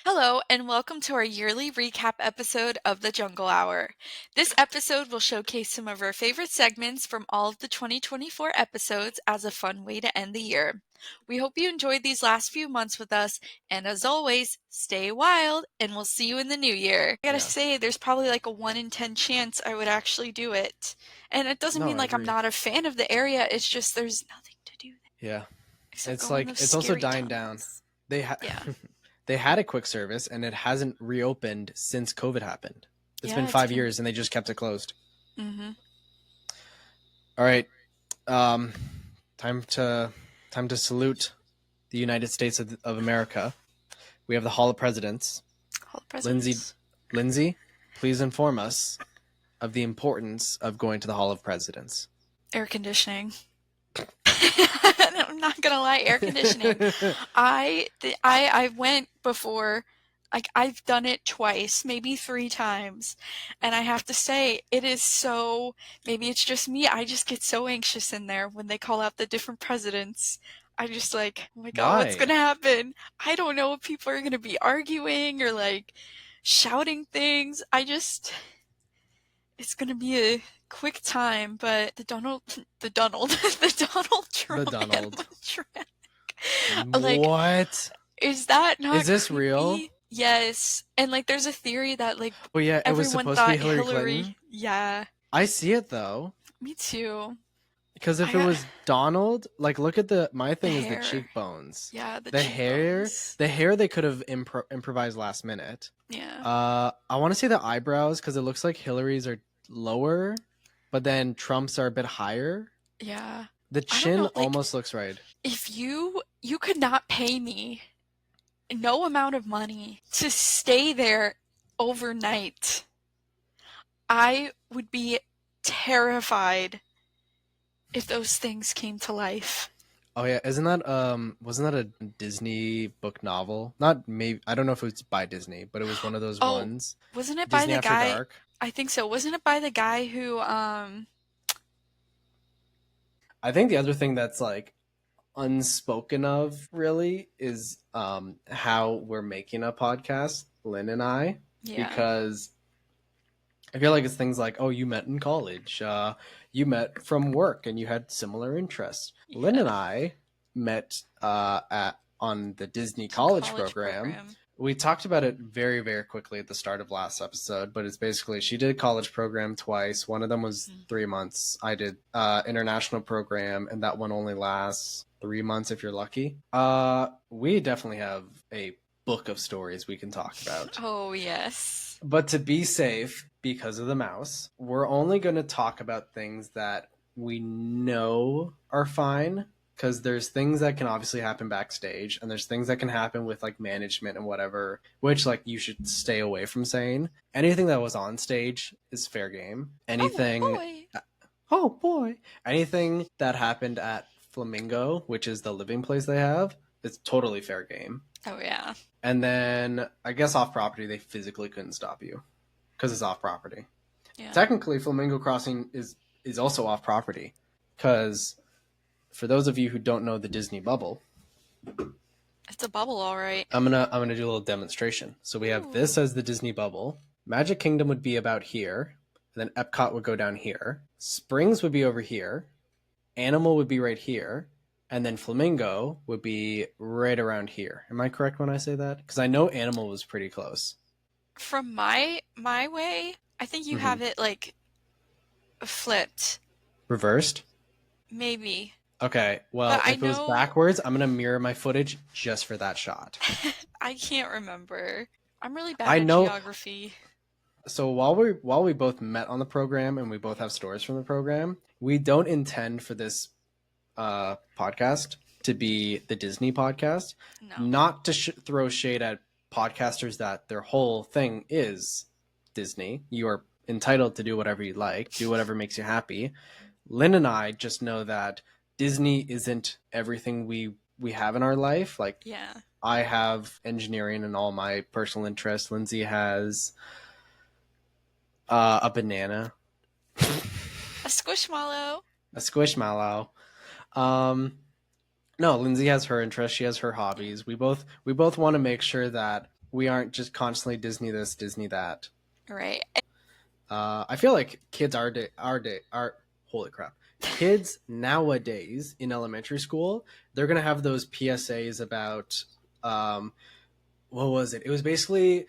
Hello, and welcome to our yearly recap episode of the Jungle Hour. This episode will showcase some of our favorite segments from all of the 2024 episodes as a fun way to end the year. We hope you enjoyed these last few months with us, and as always, stay wild, and we'll see you in the new year. I gotta say, there's probably like a 1 in 10 chance I would actually do it. And it doesn't mean I like I'm agree. not a fan of the area, it's just there's nothing to do there. Yeah. Except It's go in like those it's also scary dying down. tunnels. They Yeah. they had a quick service and it hasn't reopened since COVID happened. It's been It's 5 years and they just kept it closed. Mm-hmm. All right. Time to salute the United States of America. We have the Hall of Presidents. Hall of Presidents. Lindsay, please inform us of the importance of going to the Hall of Presidents. Air conditioning. I'm not gonna lie, air conditioning. I went before, like I've done it twice, maybe 3 times, and I have to say it is so. Maybe it's just me. I just get so anxious in there when they call out the different presidents. I just like, oh my god, what's gonna happen? I don't know if people are gonna be arguing or like shouting things. It's gonna be a quick time, but the Donald Trump animatronic. Like, what? is that not Is this creepy? real? Yes. And like there's a theory that like yeah, it was supposed to be Hillary Clinton. Yeah. I see it though. Me too. Because if it was Donald, like look at my thing is the cheekbones. Yeah, the cheekbones. The hair they could have improvised last minute. Yeah. I want to say the eyebrows because it looks like Hillary's are lower, but then Trump's are a bit higher. Yeah. The chin almost looks right. If you could not pay me no amount of money to stay there overnight, I would be terrified if those things came to life. Oh yeah, wasn't that a Disney book novel? Not maybe, I don't know if it was by Disney, but it was one of those ones. Wasn't it Disney by the After guy? Dark? I think so. Wasn't it by the guy who I think the other thing that's like unspoken of really is how we're making a podcast, Lynn and I, because I feel like it's things like, oh, you met in college, you met from work and you had similar interests. Yeah. Lynn and I met on the Disney college program. We talked about it very, very quickly at the start of last episode, but it's basically she did a college program twice. One of them was 3 months. I did international program, and that one only lasts 3 months if you're lucky. We definitely have a book of stories we can talk about. Oh, yes. But to be safe, because of the mouse, we're only going to talk about things that we know are fine, because there's things that can obviously happen backstage, and there's things that can happen with like management and whatever, which like you should stay away from saying. Anything that was on stage is fair game. Anything, oh boy, anything that happened at Flamingo, which is the living place they have, it's totally fair game. Oh yeah. And then I guess off property, they physically couldn't stop you because it's off property. Yeah. Technically, Flamingo Crossing is also off property, because for those of you who don't know the Disney bubble, it's a bubble, all right. I'm gonna do a little demonstration. So we have this as the Disney bubble. Magic Kingdom would be about here, and then Epcot would go down here. Springs would be over here. Animal would be right here. And then Flamingo would be right around here. Am I correct when I say that? Because I know Animal was pretty close. From my way, I think you have it like flipped. Reversed? Maybe. Okay, well, if it was backwards, I'm going to mirror my footage just for that shot. I can't remember. I'm really bad at geography. So while we both met on the program and we both have stories from the program, we don't intend for this podcast to be the Disney podcast. No. Not to throw shade at podcasters that their whole thing is Disney. You are entitled to do whatever you like, do whatever makes you happy. Lynn and I just know that Disney isn't everything we have in our life. Like, yeah, I have engineering and all my personal interests. Lindsay has a banana, a squishmallow. No, Lindsay has her interests. She has her hobbies. We both want to make sure that We aren't just constantly Disney this, Disney that. Right. I feel like kids holy crap. Kids nowadays in elementary school, they're gonna have those PSAs about what was it? It was basically,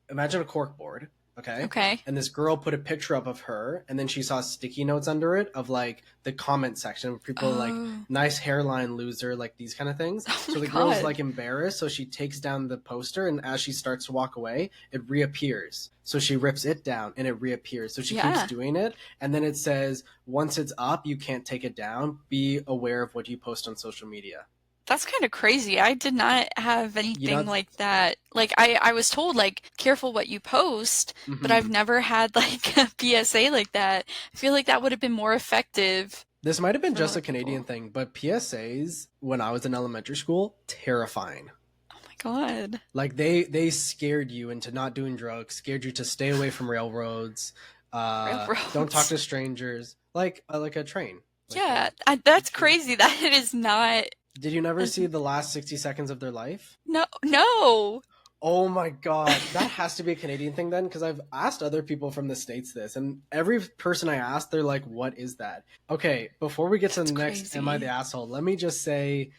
imagine a cork board, okay? Okay. And this girl put a picture up of her, and then she saw sticky notes under it of like the comment section where people like, nice hairline loser, like these kind of things. So the girl's like embarrassed, so she takes down the poster, and as she starts to walk away, it reappears. So she rips it down and it reappears. So she keeps doing it, and then it says, once it's up, you can't take it down. Be aware of what you post on social media. That's kind of crazy. I did not have anything like that. Like I was told like careful what you post, but I've never had like a PSA like that. I feel like that would have been more effective. This might have been just a Canadian thing, but PSAs when I was in elementary school, terrifying. Oh my god. Like they scared you into not doing drugs, scared you to stay away from railroads. Don't talk to strangers. Like a train. Yeah, that's crazy. That it is not. Did you never see the last 60 seconds of their life? No. Oh my god, that has to be a Canadian thing then, because I've asked other people from the States this, and every person I asked, they're like, what is that? Okay, before we get to the next Am I the Asshole, let me just say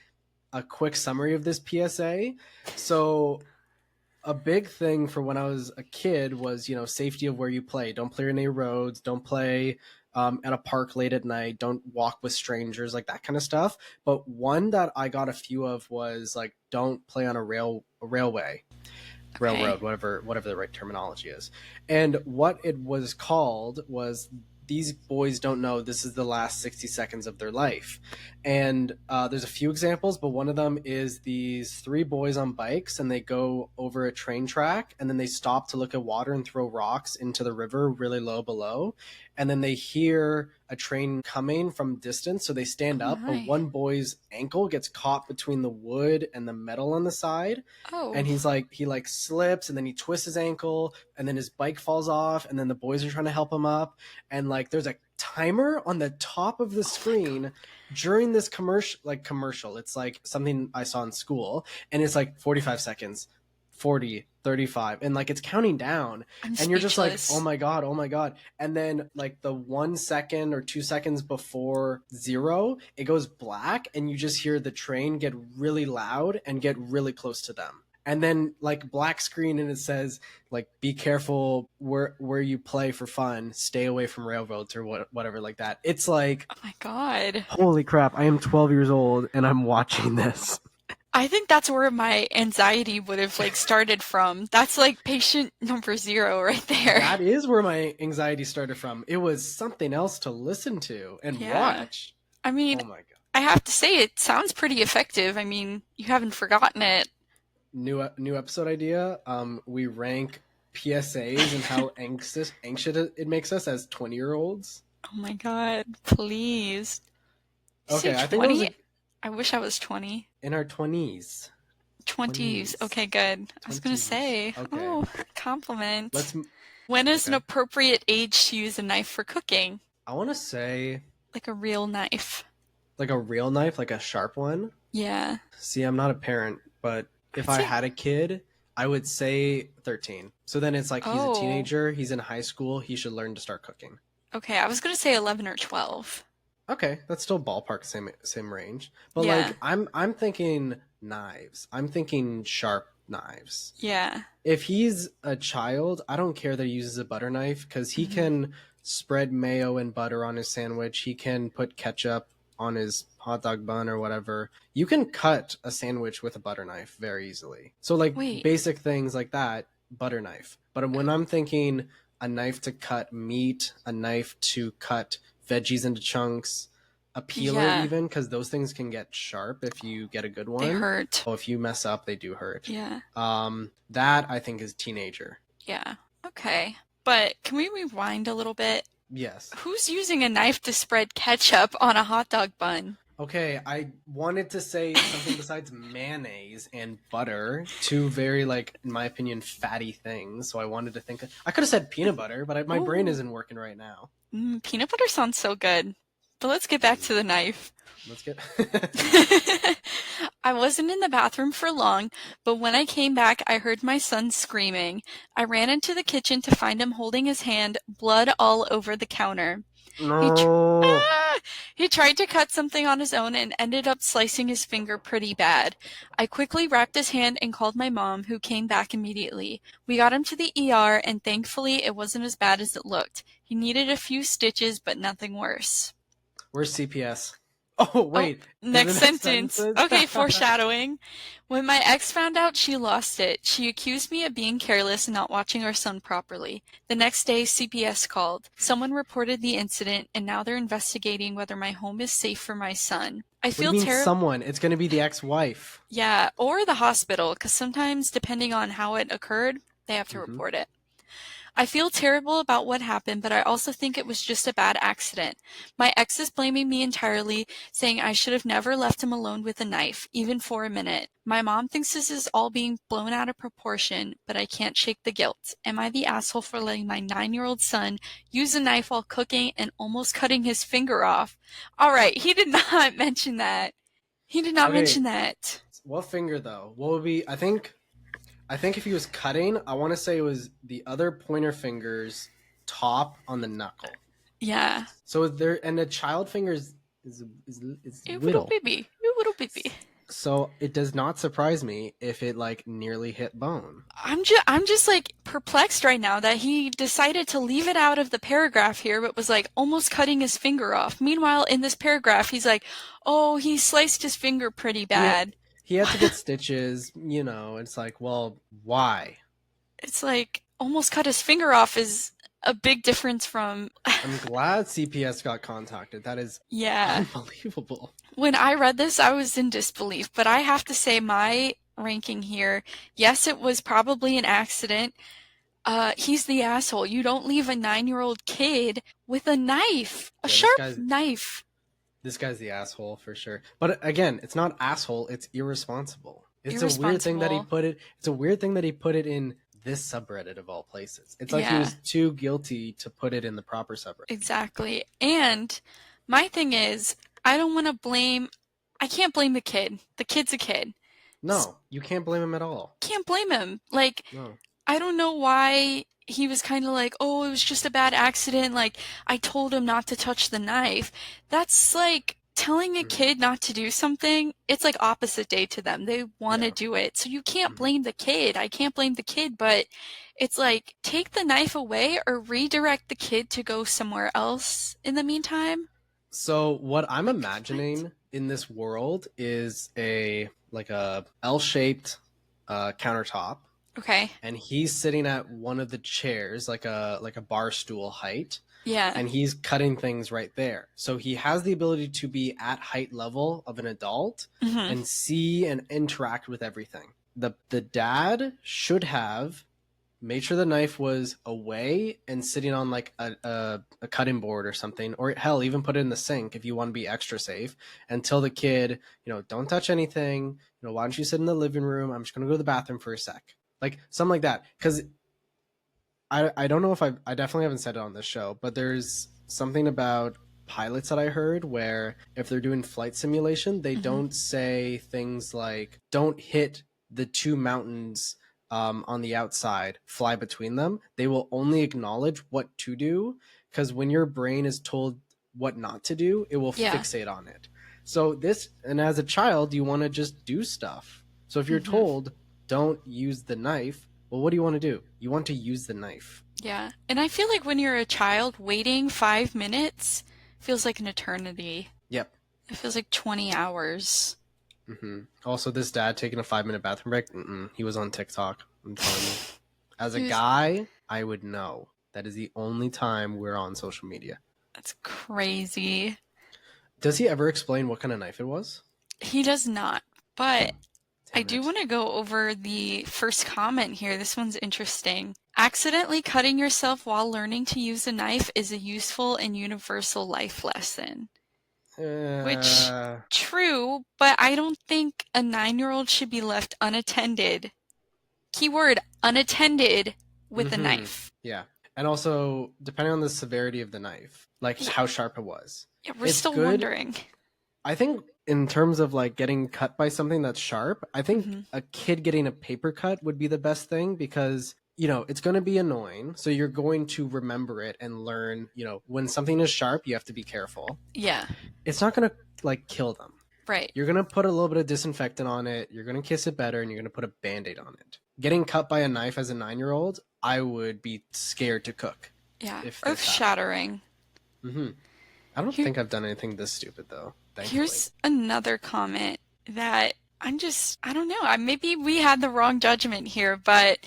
a quick summary of this PSA. So a big thing for when I was a kid was, safety of where you play. Don't play on any roads, don't play at a park late at night, don't walk with strangers, like that kind of stuff. But one that I got a few of was like, don't play on a railway, railroad, whatever the right terminology is. And what it was called was, these boys don't know this is the last 60 seconds of their life. And there's a few examples, but one of them is these three boys on bikes, and they go over a train track, and then they stop to look at water and throw rocks into the river really low below. And then they hear a train coming from distance, so they stand up, but one boy's ankle gets caught between the wood and the metal on the side. And he slips, and then he twists his ankle, and then his bike falls off, and then the boys are trying to help him up. And like there's a timer on the top of the screen during this commercial. It's like something I saw in school, and it's like 45 seconds, 40, 35, and like it's counting down, and you're just like, oh my god. And then like the 1 second or 2 seconds before zero, it goes black, and you just hear the train get really loud and get really close to them. And then like black screen, and it says like, be careful where you play for fun, stay away from railroads or whatever like that. It's like, oh my god, holy crap, I am 12 years old and I'm watching this. I think that's where my anxiety would have like started from. That's like patient number 0 right there. That is where my anxiety started from. It was something else to listen to and watch. I mean, oh my god. I have to say it sounds pretty effective. I mean, you haven't forgotten it. New episode idea. We rank PSAs and how anxious it makes us as 20-year-olds. Oh my god, please. Okay, I think it was I wish I was 20. In our 20s. 20s. Okay, good. 20s. I was going to say, compliment. When is an appropriate age to use a knife for cooking? I want to say... like a real knife. Like a real knife? Like a sharp one? Yeah. See, I'm not a parent, but if I had a kid, I would say 13. So then it's like, he's a teenager, he's in high school, he should learn to start cooking. Okay, I was going to say 11 or 12. Okay, that's still ballpark same range. But like I'm thinking knives. I'm thinking sharp knives. Yeah. If he's a child, I don't care that he uses a butter knife, because he can spread mayo and butter on his sandwich. He can put ketchup on his hot dog bun or whatever. You can cut a sandwich with a butter knife very easily. So like basic things like that, butter knife. But when I'm thinking a knife to cut meat, a knife to cut veggies into chunks, a peeler even, because those things can get sharp if you get a good one. They hurt. Oh, if you mess up, they do hurt. Yeah. That I think is teenager. Yeah. Okay. But can we rewind a little bit? Yes. Who's using a knife to spread ketchup on a hot dog bun? Okay, I wanted to say something besides mayonnaise and butter, two very, like, in my opinion, fatty things. So I wanted to I could have said peanut butter, but my brain isn't working right now. Peanut butter sounds so good. But let's get back to the knife. Let's get... I wasn't in the bathroom for long, but when I came back, I heard my son screaming. I ran into the kitchen to find him holding his hand, blood all over the counter. No. He tried to cut something on his own and ended up slicing his finger pretty bad. I quickly wrapped his hand and called my mom, who came back immediately. We got him to the ER, and thankfully it wasn't as bad as it looked. He needed a few stitches, but nothing worse. Where's CPS? Oh, wait. Next sentence. Okay, foreshadowing. When my ex found out, she lost it. She accused me of being careless and not watching our son properly. The next day, CPS called. Someone reported the incident, and now they're investigating whether my home is safe for my son. I feel terrible. Someone? It's going to be the ex-wife. Yeah, or the hospital, because sometimes, depending on how it occurred, they have to report it. I feel terrible about what happened, but I also think it was just a bad accident. My ex is blaming me entirely, saying I should have never left him alone with a knife, even for a minute. My mom thinks this is all being blown out of proportion, but I can't shake the guilt. Am I the asshole for letting my 9-year-old son use a knife while cooking and almost cutting his finger off? All right, he did not mention that. He did not mention that. What finger, though? What would be... I think if he was cutting, I want to say it was the other pointer finger's top on the knuckle. Yeah. So there, and the child finger is little baby. A little baby. So it does not surprise me if it like nearly hit bone. I'm just like perplexed right now that he decided to leave it out of the paragraph here, but was like almost cutting his finger off. Meanwhile, in this paragraph, he's like, oh, he sliced his finger pretty bad. He had to get stitches, you know, it's like, well, why? It's like, almost cut his finger off is a big difference from... I'm glad CPS got contacted. That is unbelievable. When I read this, I was in disbelief, but I have to say my ranking here, yes, it was probably an accident. He's the asshole. You don't leave a 9-year-old kid with a knife, a sharp knife. This guy's the asshole for sure. But again, it's not asshole, it's irresponsible. It's a weird thing that he put it. It's a weird thing that he put it in this subreddit of all places. It's like he was too guilty to put it in the proper subreddit. Exactly. And my thing is, I can't blame the kid. The kid's a kid. No, you can't blame him at all. Can't blame him. Like, no. I don't know why he was kind of like, oh, it was just a bad accident. Like, I told him not to touch the knife. That's like telling a kid not to do something. It's like opposite day to them. They want to do it. So you can't blame the kid. I can't blame the kid, but it's like, take the knife away or redirect the kid to go somewhere else in the meantime. So what I'm imagining in this world is a L-shaped countertop. Okay. And he's sitting at one of the chairs, like a bar stool height. Yeah. And he's cutting things right there. So he has the ability to be at height level of an adult and see and interact with everything. The dad should have made sure the knife was away and sitting on like a cutting board or something, or hell, even put it in the sink if you want to be extra safe, and tell the kid, don't touch anything. Why don't you sit in the living room? I'm just going to go to the bathroom for a sec. Like something like that. Because I don't know if I definitely haven't said it on this show, but there's something about pilots that I heard where if they're doing flight simulation, they don't say things like, don't hit the two mountains on the outside, fly between them. They will only acknowledge what to do, because when your brain is told what not to do, it will fixate on it. So and as a child, you want to just do stuff. So if you're told, don't use the knife, well, what do you want to do? You want to use the knife. Yeah. And I feel like when you're a child, waiting 5 minutes feels like an eternity. Yep. It feels like 20 hours. Also, this dad taking a 5-minute bathroom break, he was on TikTok. I'm telling you. As a guy, I would know. That is the only time we're on social media. That's crazy. Does he ever explain what kind of knife it was? He does not, but I do want to go over the first comment here. This one's interesting. Accidentally cutting yourself while learning to use a knife is a useful and universal life lesson. Which, true, but I don't think a 9-year-old should be left unattended. Keyword, unattended with a knife. Yeah. And also, depending on the severity of the knife, like Yeah. how sharp it was. Yeah, we're It's still good. wondering. I think in terms of like getting cut by something that's sharp, I think a kid getting a paper cut would be the best thing because, you know, it's going to be annoying. So you're going to remember it and learn, you know, when something is sharp, you have to be careful. Yeah. It's not going to like kill them. Right. You're going to put a little bit of disinfectant on it. You're going to kiss it better and you're going to put a Band-Aid on it. Getting cut by a knife as a 9-year-old, I would be scared to cook. Yeah. If Earth-shattering. I don't think I've done anything this stupid though. Thankfully. Here's another comment that I don't know. Maybe we had the wrong judgment here, but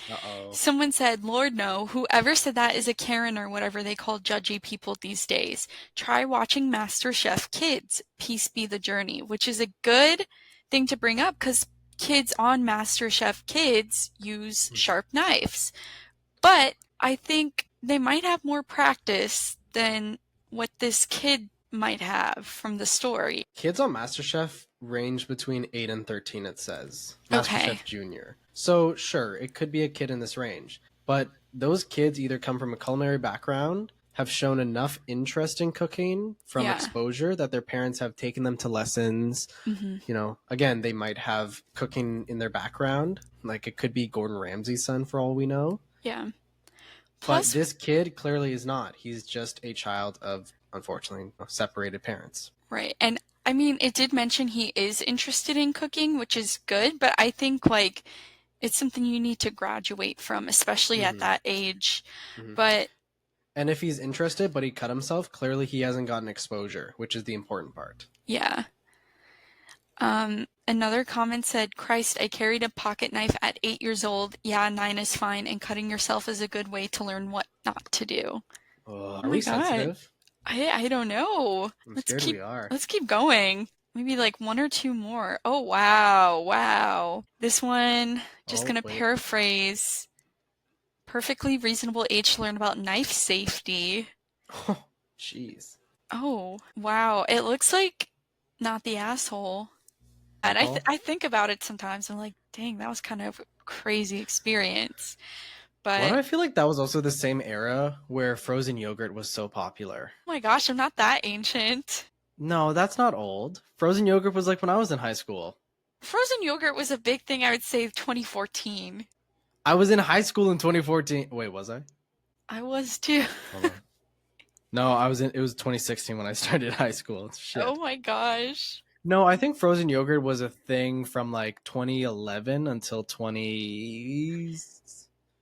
someone said, Lord, no, whoever said that is a Karen or whatever they call judgy people these days. Try watching MasterChef Kids. Peace be the journey, which is a good thing to bring up because kids on MasterChef Kids use sharp knives. But I think they might have more practice than what this kid might have from the story. Kids on MasterChef range between 8 and 13, it says. Okay. MasterChef Junior. So, sure, it could be a kid in this range. But those kids either come from a culinary background, have shown enough interest in cooking from exposure that their parents have taken them to lessons. You know, again, they might have cooking in their background. Like, it could be Gordon Ramsay's son for all we know. Yeah. Plus, but this kid clearly is not. He's just a child of, unfortunately, separated parents. Right. And I mean, it did mention he is interested in cooking, which is good, but I think like it's something you need to graduate from, especially at that age. But and if he's interested, but he cut himself, clearly he hasn't gotten exposure, which is the important part. Yeah. Another comment said, Christ, I carried a pocket knife at 8 years old. Yeah, 9 is fine, and cutting yourself is a good way to learn what not to do. Are we sensitive? I don't know. I'm scared we are. Let's keep going. Maybe like 1 or 2 more. Oh, wow. This one, just gonna paraphrase. Perfectly reasonable age to learn about knife safety. Oh, jeez. Oh, wow. It looks like not the asshole. And I think about it sometimes. I'm like, dang, that was kind of a crazy experience. But why do I feel like that was also the same era where frozen yogurt was so popular? Oh my gosh, I'm not that ancient. No, that's not old. Frozen yogurt was like when I was in high school. Frozen yogurt was a big thing, I would say, 2014. I was in high school in 2014. Wait, was I? I was too. No, it was 2016 when I started high school. Shit. Oh my gosh. No, I think frozen yogurt was a thing from like 2011 until 20...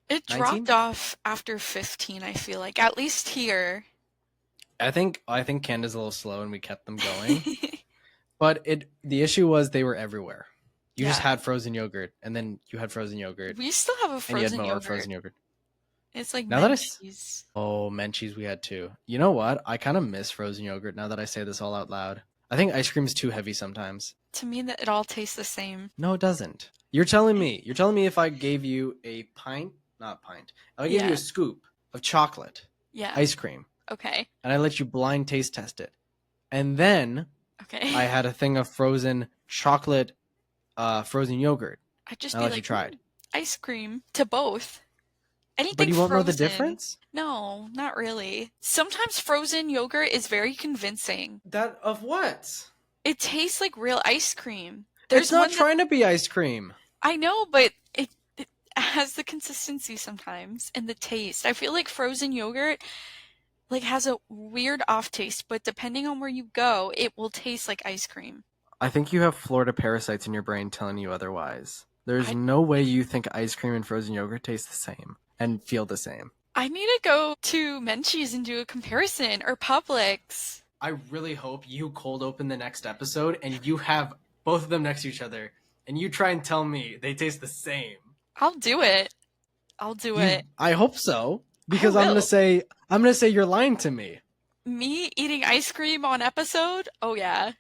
It dropped off after 15, I feel like. At least here. I think Canada's a little slow and we kept them going. But the issue was they were everywhere. You just had frozen yogurt, and then you had frozen yogurt. We still have a frozen and you had more yogurt. Frozen yogurt. It's like now Menchie's. Menchie's we had too. You know what? I kind of miss frozen yogurt now that I say this all out loud. I think ice cream is too heavy sometimes. To me, that it all tastes the same. No, it doesn't. You're telling me if I gave you a I gave you a scoop of chocolate, ice cream. Okay. And I let you blind taste test it. And then I had a thing of frozen chocolate, frozen yogurt. I'd just let you try it. Ice cream to both. Anything but you won't frozen. Know the difference? No, not really. Sometimes frozen yogurt is very convincing. That of what? It tastes like real ice cream. It's not trying to be ice cream. I know, but it has the consistency sometimes and the taste. I feel like frozen yogurt like has a weird off taste, but depending on where you go, it will taste like ice cream. I think you have Florida parasites in your brain telling you otherwise. There's no way you think ice cream and frozen yogurt taste the same and feel the same. I need to go to Menchie's and do a comparison, or Publix. I really hope you cold open the next episode and you have both of them next to each other and you try and tell me they taste the same. I'll do it. I hope so, because I'm gonna say you're lying to me. Me eating ice cream on episode? Oh yeah.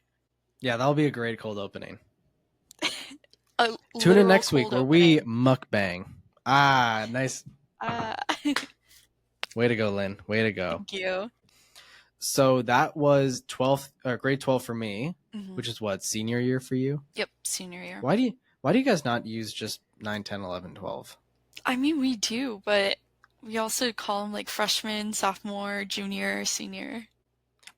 Yeah, that'll be a great cold opening. Tune in next week where we mukbang. Ah, nice. Way to go, Lynn. Way to go. Thank you. So that was grade 12 for me, which is what, senior year for you? Yep, senior year. Why do you guys not use just 9, 10, 11, 12? I mean, we do, but We also call them like freshman, sophomore, junior, senior.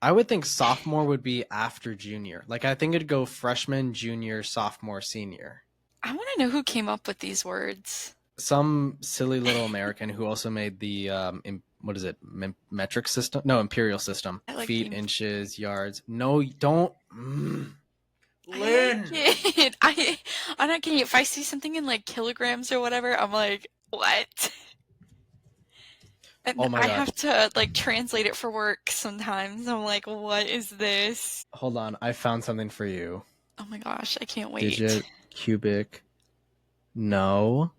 I would think sophomore would be after junior. Like, I think it'd go freshman, junior, sophomore, senior. I want to know who came up with these words. Some silly little American who also made the what is it, metric system? No, imperial system. Like feet, inches, yards. No, don't. Lynn. I'm not kidding. If I see something in like kilograms or whatever, I'm like, what? And oh my I gosh. have to like translate it for work sometimes. I'm like, what is this? Hold on, I found something for you. Oh my gosh, I can't wait. Digit, cubic. No.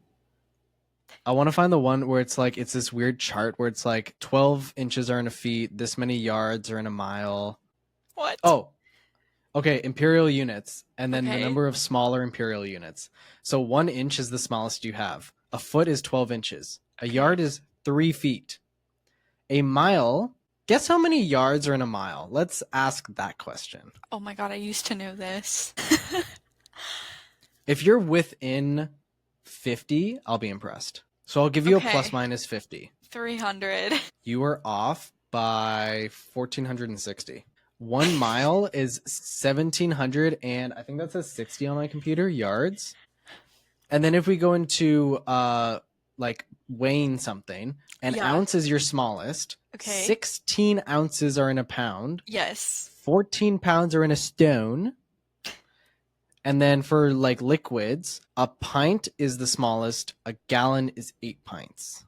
I want to find the one where it's like, it's this weird chart where it's like 12 inches are in a feet, this many yards are in a mile. What? Oh, okay, imperial units, and then the number of smaller imperial units. So 1 inch is the smallest you have. A foot is 12 inches. A yard is 3 feet. A mile, guess how many yards are in a mile? Let's ask that question. Oh my god, I used to know this. If you're within 50, I'll be impressed. So I'll give you a plus minus 50. 300. You are off by 1,460. 1 mile is 1,700, and I think that says 60 on my computer, yards. And then if we go into like weighing something, an ounce is your smallest. Okay. 16 ounces are in a pound. Yes. 14 pounds are in a stone. And then for like liquids, a pint is the smallest. A gallon is 8 pints.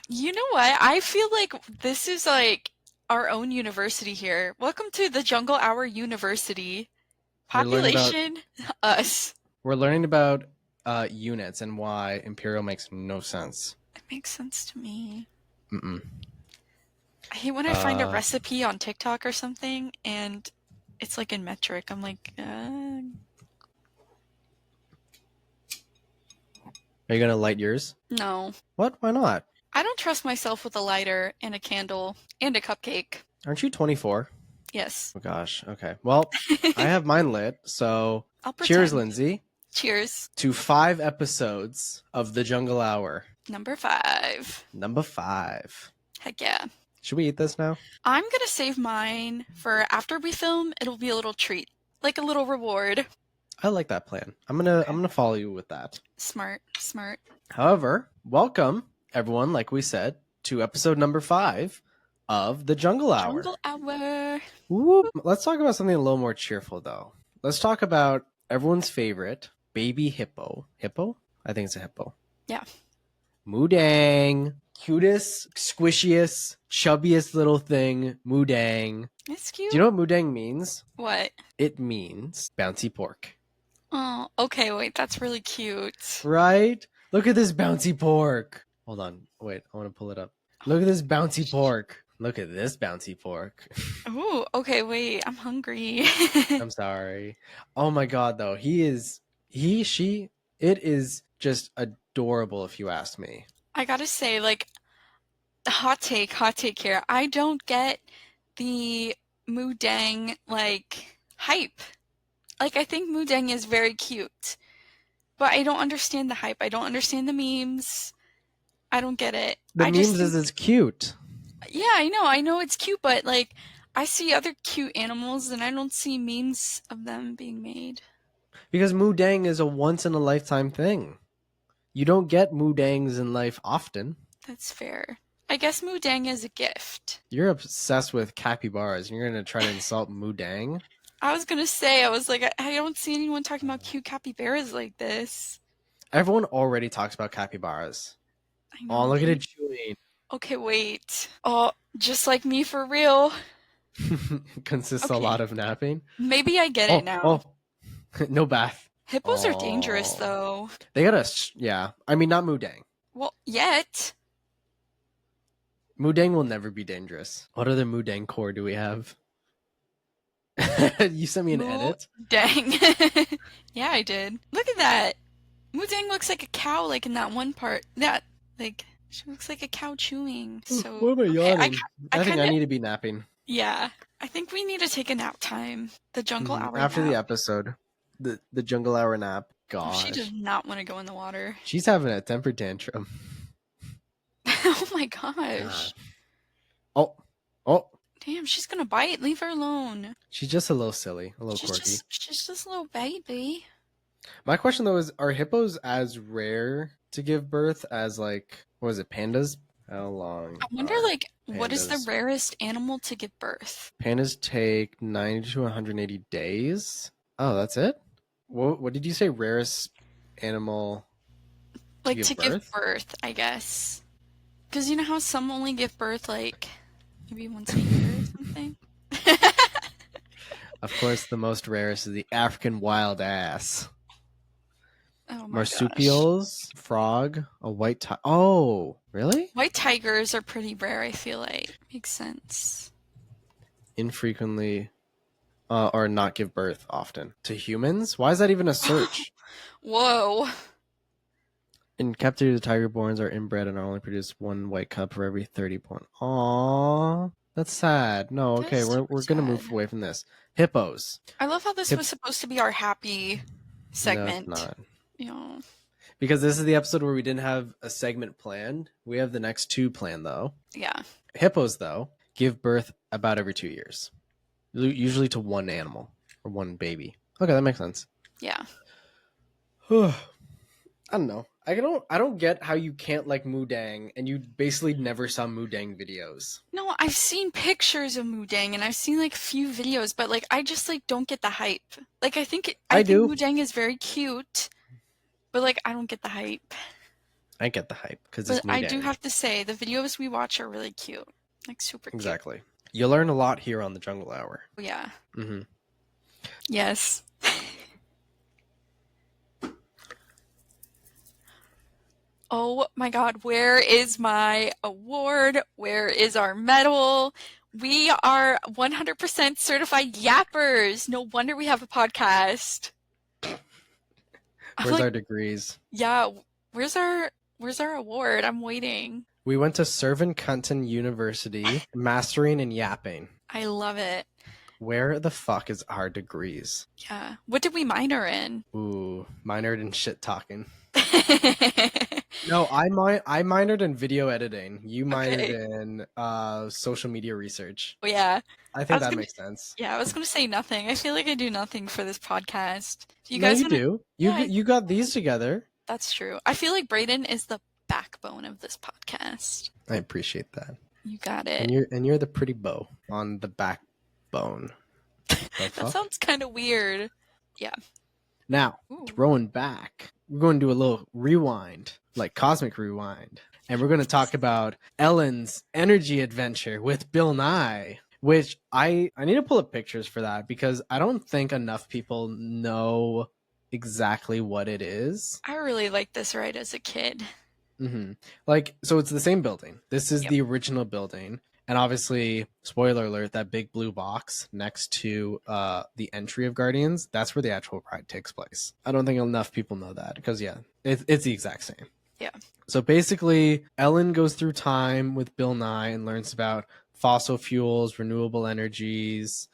You know what? I feel like this is like our own university here. Welcome to the Jungle Hour University. Population, us. We're learning about units and why imperial makes no sense. It makes sense to me. Mm-mm. I hate when I find a recipe on TikTok or something and it's like in metric. I'm like, Are you going to light yours? No. What? Why not? I don't trust myself with a lighter and a candle and a cupcake. Aren't you 24? Yes. Oh gosh. Okay. Well, I have mine lit, so cheers, Lindsay. Cheers. To 5 episodes of the Jungle Hour. Number 5. Number 5. Heck yeah. Should we eat this now? I'm gonna save mine for after we film. It'll be a little treat, like a little reward. I like that plan. I'm gonna follow you with that. Smart. However, welcome everyone, like we said, to episode number 5 of the Jungle Hour. Jungle Hour. Woo. Let's talk about something a little more cheerful, though. Let's talk about everyone's favorite baby hippo. Hippo? I think it's a hippo. Yeah. Moodang. Cutest, squishiest, chubbiest little thing. Moodang. It's cute. Do you know what moodang means? What? It means bouncy pork. Oh, okay, wait, that's really cute. Right? Look at this bouncy pork. Hold on, wait, I want to pull it up. Look at this bouncy pork. Look at this bouncy pork. Ooh, okay, wait, I'm hungry. I'm sorry. Oh my god, though. It is just adorable if you ask me. I gotta say, like, hot take here. I don't get the Moodang, like, hype. Like, I think Moodang is very cute. But I don't understand the hype. I don't understand the memes. I don't get it. The memes is it's cute. Yeah, I know it's cute, but, like, I see other cute animals and I don't see memes of them being made. Because Moodang is a once-in-a-lifetime thing. You don't get Moodangs in life often. That's fair. I guess Moodang is a gift. You're obsessed with capybaras, and you're going to try to insult Moodang? I was going to say, I was like, I don't see anyone talking about cute capybaras like this. Everyone already talks about capybaras. I know. Oh, look at it chewing. Okay, wait. Oh, just like me for real. Consists a lot of napping. Maybe I get it now. Oh, no bath. Hippos are dangerous, though. They gotta, yeah. I mean, not Moodang. Well, yet. Moodang will never be dangerous. What other Moodang core do we have? You sent me an edit? Dang. Yeah, I did. Look at that. Moodang looks like a cow, like in that one part. She looks like a cow chewing. So, what am I yawning? I think I need to be napping. Yeah. I think we need to take a nap time. The Jungle Hour after nap. The episode. The Jungle Hour nap. Gosh. She does not want to go in the water. She's having a temper tantrum. Oh my gosh. Oh. Oh. Damn, she's gonna bite. Leave her alone. She's just a little silly, a little quirky. She's just a little baby. My question though is, are hippos as rare to give birth as like, what is it, pandas? How long? I wonder, like, what is the rarest animal to give birth? Pandas take 90 to 180 days. Oh, that's it? What did you say? Rarest animal to give birth, I guess. Because you know how some only give birth like maybe once a year or something? Of course, the most rarest is the African wild ass. Oh my Marsupials, gosh. frog, a white tiger. Oh, really? White tigers are pretty rare, I feel like. Makes sense. Infrequently, or not give birth often. To humans? Why is that even a search? Whoa. In captivity, the tiger borns are inbred and only produce one white cub for every 30 born. Aww. That's sad. No, okay, we're gonna move away from this. Hippos. I love how this was supposed to be our happy segment. No, it's not. You know. Because this is the episode where we didn't have a segment planned. We have the next two planned, though. Yeah. Hippos, though, give birth about every 2 years. Usually to one animal or one baby. Okay, that makes sense. Yeah. I don't know. I don't get how you can't like Mudang and you basically never saw Mudang videos. No, I've seen pictures of Mudang and I've seen like a few videos, but like I just like don't get the hype. Like I think Mudang is very cute, but like I don't get the hype. I get the hype because it's Mudang. I do have to say the videos we watch are really cute. Like super cute. Exactly. You learn a lot here on the Jungle Hour. Yeah. Mm-hmm. Yes. Oh my god, where is my award? Where is our medal? We are 100% certified yappers. No wonder we have a podcast. Where's our degrees? Yeah, where's our award? I'm waiting. We went to Cervencanton University, mastering in yapping. I love it. Where the fuck is our degrees? Yeah. What did we minor in? Ooh, minored in shit talking. No, I minored in video editing. You minored in social media research. Oh, yeah. I think that makes sense. Yeah, I was going to say nothing. I feel like I do nothing for this podcast. You do. You got these together. That's true. I feel like Brayden is the backbone of this podcast. I appreciate that. You got it. And you're the pretty bow on the backbone. That sounds kind of weird. Yeah. Now, throwing back, we're going to do a little rewind, like Cosmic Rewind. And we're going to talk about Ellen's energy adventure with Bill Nye, which I need to pull up pictures for that because I don't think enough people know exactly what it is. I really liked this ride as a kid. Mm-hmm. Like, so it's the same building. This is the original building. And obviously, spoiler alert, that big blue box next to the entry of Guardians, that's where the actual ride takes place. I don't think enough people know that because, yeah, it's the exact same. Yeah. So basically, Ellen goes through time with Bill Nye and learns about fossil fuels, renewable energies,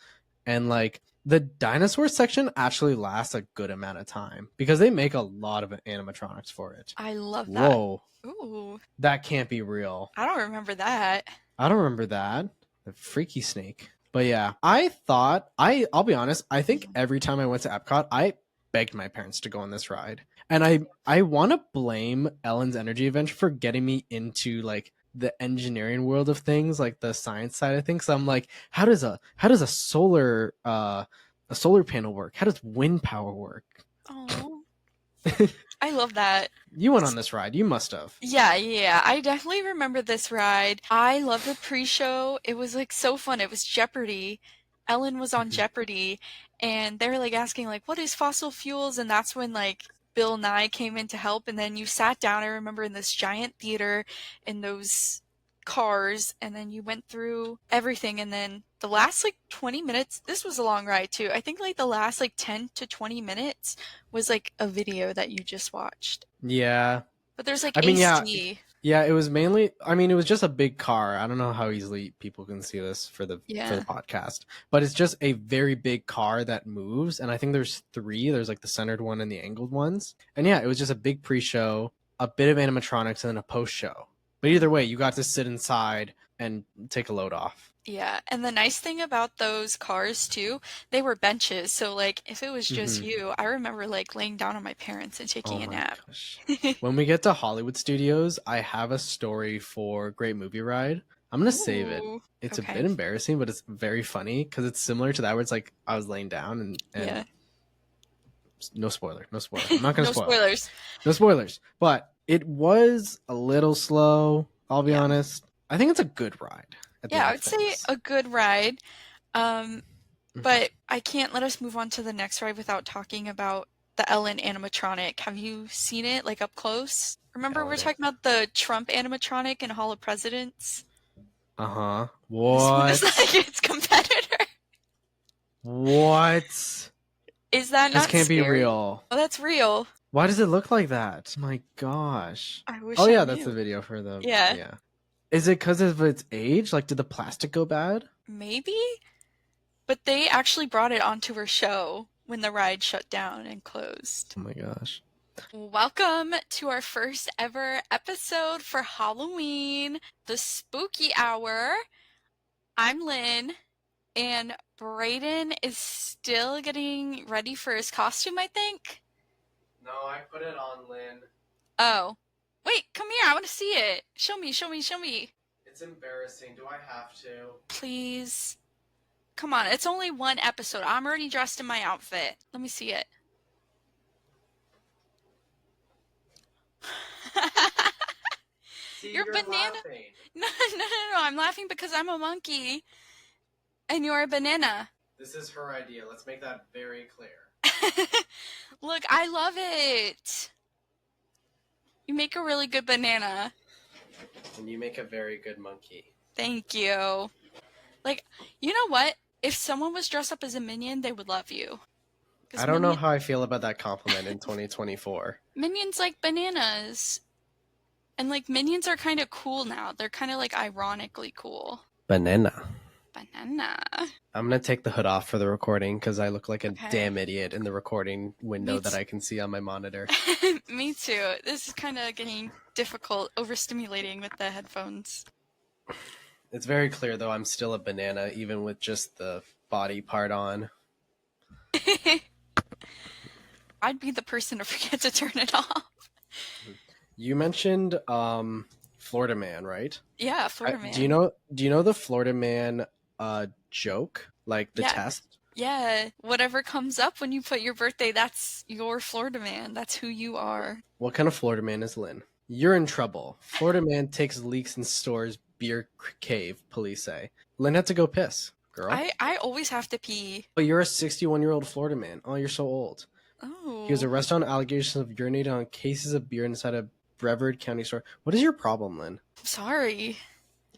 and like the dinosaur section actually lasts a good amount of time because they make a lot of animatronics for it. I love that. Whoa. Ooh. That can't be real. I don't remember that. I don't remember that. The freaky snake. But yeah, I'll be honest, I think every time I went to Epcot, I begged my parents to go on this ride. And I want to blame Ellen's Energy Adventure for getting me into like the engineering world of things, like the science side of things. So I'm like, how does a solar panel work? How does wind power work? Oh. I love that. You went on this ride. You must have. Yeah. I definitely remember this ride. I love the pre-show. It was like so fun. It was Jeopardy. Ellen was on Jeopardy and they were like asking like, what is fossil fuels? And that's when like Bill Nye came in to help. And then you sat down, I remember, in this giant theater in those cars, and then you went through everything. And then the last like 20 minutes, this was a long ride too. I think like the last like 10 to 20 minutes was like a video that you just watched. Yeah. But there's like AC. Yeah, it was mainly, it was just a big car. I don't know how easily people can see this for the podcast, but it's just a very big car that moves. And I think there's three. There's like the centered one and the angled ones. And yeah, it was just a big pre-show, a bit of animatronics, and then a post-show. But either way, you got to sit inside and take a load off. Yeah, and the nice thing about those cars too, they were benches. So like if it was just you, I remember like laying down on my parents and taking a nap. Gosh. When we get to Hollywood Studios, I have a story for Great Movie Ride. I'm going to save it. It's a bit embarrassing, but it's very funny because it's similar to that where it's like I was laying down and no spoiler. I'm not going to spoil. No spoilers. No spoilers. But it was a little slow, I'll be honest. I think it's a good ride. Yeah, I would say a good ride. But I can't let us move on to the next ride without talking about the Ellen animatronic. Have you seen it like up close? Remember we're talking about the Trump animatronic in Hall of Presidents? Uh-huh. What? It's like its competitor. What? Is that not This can't be real. Oh, that's real. Why does it look like that? My gosh. I wish that's the video for the... Yeah. Is it because of its age? Like, did the plastic go bad? Maybe. But they actually brought it onto her show when the ride shut down and closed. Oh my gosh. Welcome to our first ever episode for Halloween, the spooky hour. I'm Lynn, and Brayden is still getting ready for his costume, I think. No, I put it on, Lynn. Oh. Wait, come here. I want to see it. Show me. It's embarrassing. Do I have to? Please. Come on. It's only one episode. I'm already dressed in my outfit. Let me see it. See, you're banana. Laughing. No. I'm laughing because I'm a monkey. And you're a banana. This is her idea. Let's make that very clear. Look, I love it. You make a really good banana. And you make a very good monkey. Thank you. Like, you know what? If someone was dressed up as a minion, they would love you. I don't know how I feel about that compliment in 2024. Minions like bananas. And like minions are kind of cool now. They're kind of like ironically cool. Banana. I'm going to take the hood off for the recording because I look like a damn idiot in the recording window that I can see on my monitor. Me too. This is kind of getting difficult, overstimulating with the headphones. It's very clear, though, I'm still a banana, even with just the body part on. I'd be the person to forget to turn it off. You mentioned Florida Man, right? Yeah, Florida Man. Do you know the Florida Man joke? Like the test? Yeah, whatever comes up when you put your birthday, that's your Florida Man. That's who you are. What kind of Florida Man is Lynn? You're in trouble. Florida Man takes leaks in store's beer cave, police say. Lynn had to go piss, girl. I always have to pee. But you're a 61-year-old Florida man. Oh, you're so old. Oh. He was arrested on allegations of urinating on cases of beer inside a Brevard County store. What is your problem, Lynn? I'm sorry.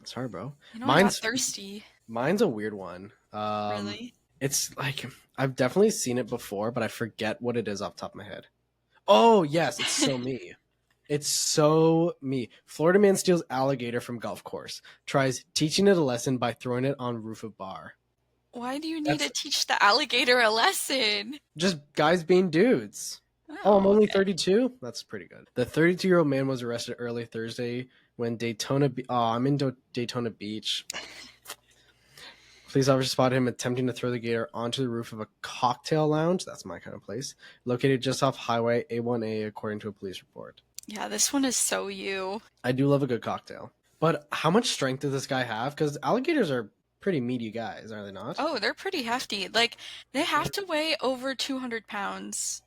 Sorry, bro. You know, I got thirsty. Mine's a weird one. Really? It's like, I've definitely seen it before, but I forget what it is off the top of my head. Oh, yes, it's so me. It's so me. Florida man steals alligator from golf course. Tries teaching it a lesson by throwing it on roof of bar. Why do you need to teach the alligator a lesson? Just guys being dudes. Oh, I'm only 32? That's pretty good. The 32-year-old man was arrested early Thursday when I'm in Daytona Beach. Police officers spotted him attempting to throw the gator onto the roof of a cocktail lounge. That's my kind of place. Located just off Highway A1A, according to a police report. Yeah, this one is so you. I do love a good cocktail. But how much strength does this guy have? Because alligators are pretty meaty guys, are they not? Oh, they're pretty hefty. Like, they have to weigh over 200 pounds.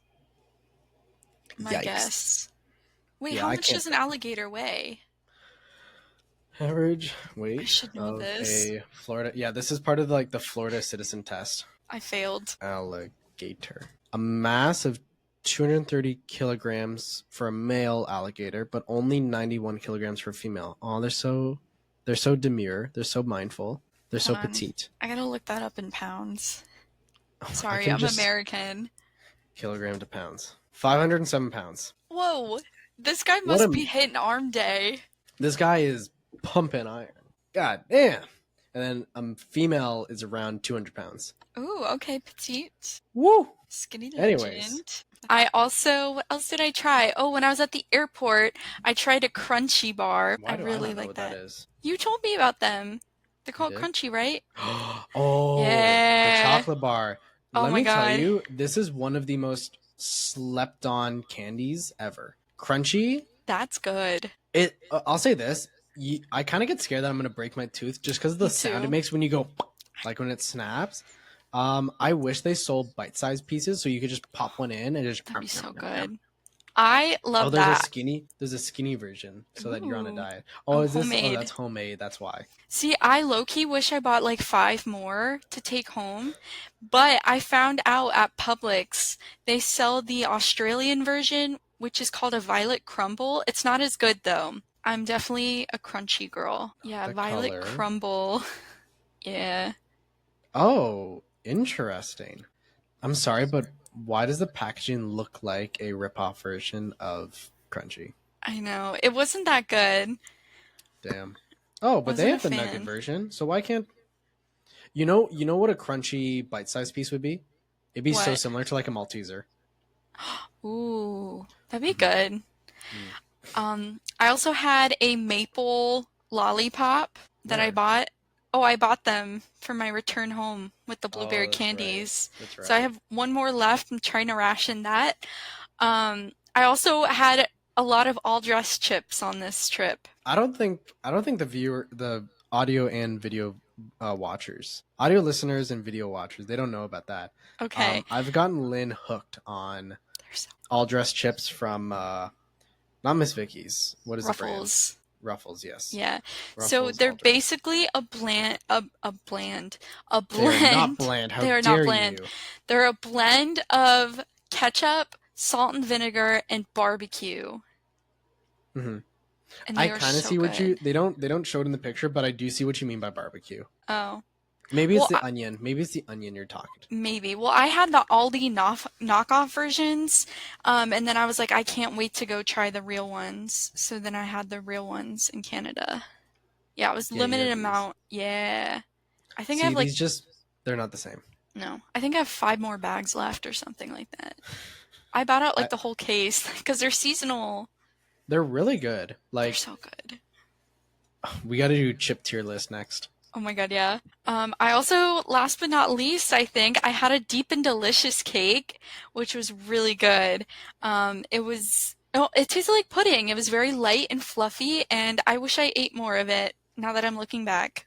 My guess. Wait, how much does an alligator weigh? Average weight. I should know this. A Florida. Yeah, this is part of like the Florida citizen test. I failed. Alligator. A mass of 230 kilograms for a male alligator, but only 91 kilograms for a female. Oh, they're so demure. They're so mindful. They're so petite. I gotta look that up in pounds. Sorry, I'm American. Kilogram to pounds. 507 pounds. Whoa, this guy must be hitting arm day. This guy is pumping iron. God damn. And then female is around 200 pounds. Ooh, okay, petite. Woo! Skinny legend. Anyways. I also, what else did I try? Oh, when I was at the airport, I tried a crunchy bar. Why I do really I not know like what that. that is? You told me about them. They're called did? crunchy, right? Oh, yeah. The chocolate bar. Oh Let my me tell God. you, this is one of the most slept on candies ever. Crunchy. That's good. I'll say this. I kind of get scared that I'm going to break my tooth just because of the sound it makes when you go, like when it snaps. I wish they sold bite-sized pieces so you could just pop one in and just. That'd be so good. I love that. There's a skinny version so that you're on a diet. Oh, is this? homemade. Oh, that's homemade. That's why. See, I low-key wish I bought like 5 more to take home, but I found out at Publix they sell the Australian version, which is called a violet crumble. It's not as good though. I'm definitely a crunchy girl. Yeah, The violet color. crumble. Yeah. Oh, interesting. I'm sorry, but why does the packaging look like a rip-off version of Crunchy? I know. It wasn't that good. Damn. Oh, but they have the nugget version, so why can't... You know what a Crunchy bite-sized piece would be? It'd be so similar to like a Malteser. Ooh, that'd be good. I also had a maple lollipop that I bought. Oh, I bought them for my return home with the blueberry candies. Right. That's right. So I have one more left. I'm trying to ration that. I also had a lot of all dress chips on this trip. I don't think the audio and video watchers, audio listeners and video watchers, they don't know about that. Okay. I've gotten Lynn hooked on all dress chips from not Miss Vicky's. What is Ruffles. The brand? Ruffles, yes. Yeah. Ruffles, so they're basically a blend. They're not bland. How they're dare not bland. you? They're a blend of ketchup, salt and vinegar, and barbecue. Mm-hmm. And I kind of see what you. They don't show it in the picture, but I do see what you mean by barbecue. Oh. Maybe it's the onion. Maybe it's the onion you're talking. Maybe. Well, I had the Aldi knockoff versions, and then I was like, I can't wait to go try the real ones. So then I had the real ones in Canada. Yeah, it was limited amount. Yeah. I think I have like... they're not the same. No. I think I have 5 more bags left or something like that. I bought out like the whole case because they're seasonal. They're really good. Like, they're so good. We got to do chip tier list next. Oh my God, yeah. I also, last but not least, I think I had a deep and delicious cake, which was really good. It tasted like pudding. It was very light and fluffy, and I wish I ate more of it now that I'm looking back.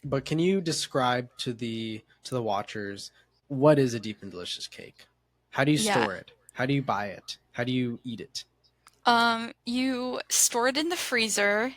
But can you describe to the watchers what is a deep and delicious cake? How do you store it? How do you buy it? How do you eat it? You store it in the freezer.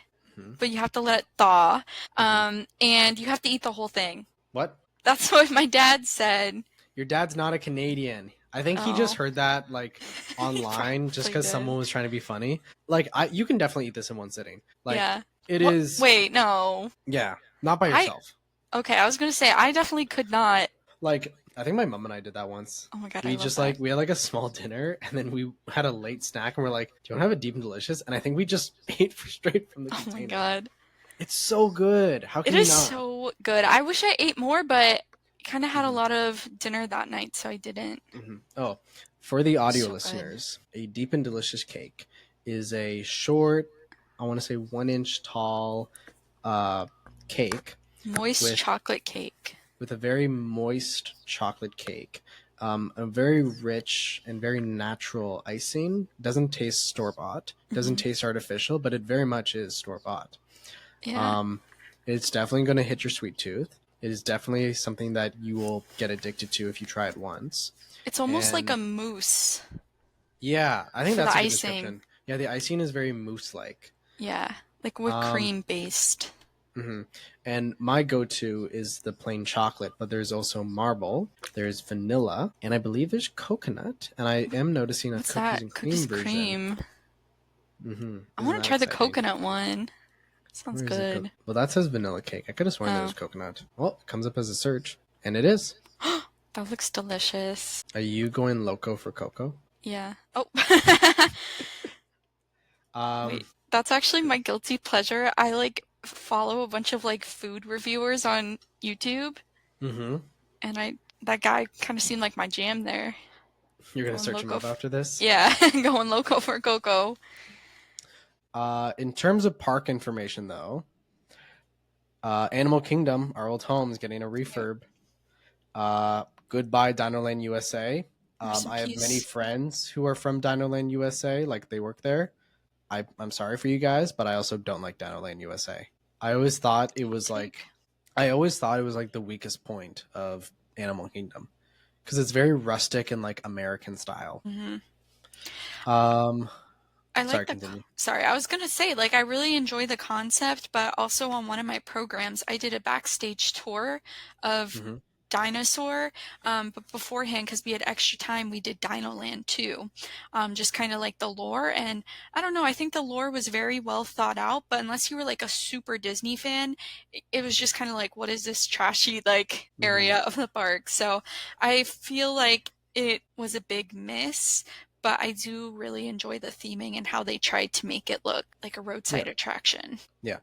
But you have to let it thaw, and you have to eat the whole thing. What? That's what my dad said. Your dad's not a Canadian. I think he just heard that like online just because someone was trying to be funny. Like, you can definitely eat this in one sitting. Like, it is. Wait, no. Yeah, not by yourself. Okay, I was gonna say I definitely could not. Like, I think my mom and I did that once. Oh my God, we just like we had like a small dinner and then we had a late snack and we're like, do you want to have a deep and delicious? And I think we just ate straight from the container. Oh my God, it's so good. How can you not? It is so good. I wish I ate more, but kind of had a lot of dinner that night, so I didn't. Oh, for the audio listeners, a deep and delicious cake is a short, I want to say 1 inch tall, cake. Moist chocolate cake. With a very moist chocolate cake. A very rich and very natural icing. Doesn't taste store-bought. Doesn't taste artificial, but it very much is store-bought. Yeah. It's definitely going to hit your sweet tooth. It is definitely something that you will get addicted to if you try it once. It's almost like a mousse. Yeah, I think that's a good description. Yeah, the icing is very mousse-like. Yeah, like whipped cream based. And my go-to is the plain chocolate, but there's also marble, there's vanilla, and I believe there's coconut. And I am noticing a cookies and cream version. I want to try the coconut one. Sounds good. Well, that says vanilla cake. I could have sworn there was coconut. Well, it comes up as a search, and it is. That looks delicious. Are you going loco for cocoa? Yeah. Oh. Wait, that's actually my guilty pleasure. I like follow a bunch of like food reviewers on YouTube, Mm-hmm. and that guy kind of seemed like my jam there. You're gonna Going search him loco, up after this. yeah, going loco for Coco. In terms of park information, though, Animal Kingdom, our old home, is getting a refurb. Goodbye, Dinoland USA. Rest in I have many peace. friends who are from Dinoland USA, like they work there. I'm sorry for you guys, but I also don't like Dinoland USA. I always thought it was like, I always thought it was like the weakest point of Animal Kingdom because it's very rustic and like American style. Um, I like sorry, the, continue. sorry, I was gonna say, like, I really enjoy the concept, but also on one of my programs, I did a backstage tour of Mm-hmm. Dinosaur, but beforehand, because we had extra time, we did Dinoland too, just kind of like the lore, and I don't know, I think the lore was very well thought out, but unless you were like a super Disney fan, it was just kind of like, what is this trashy, like, Mm-hmm. area of the park? So I feel like it was a big miss, but I do really enjoy the theming and how they tried to make it look like a roadside Yeah. attraction. Yeah.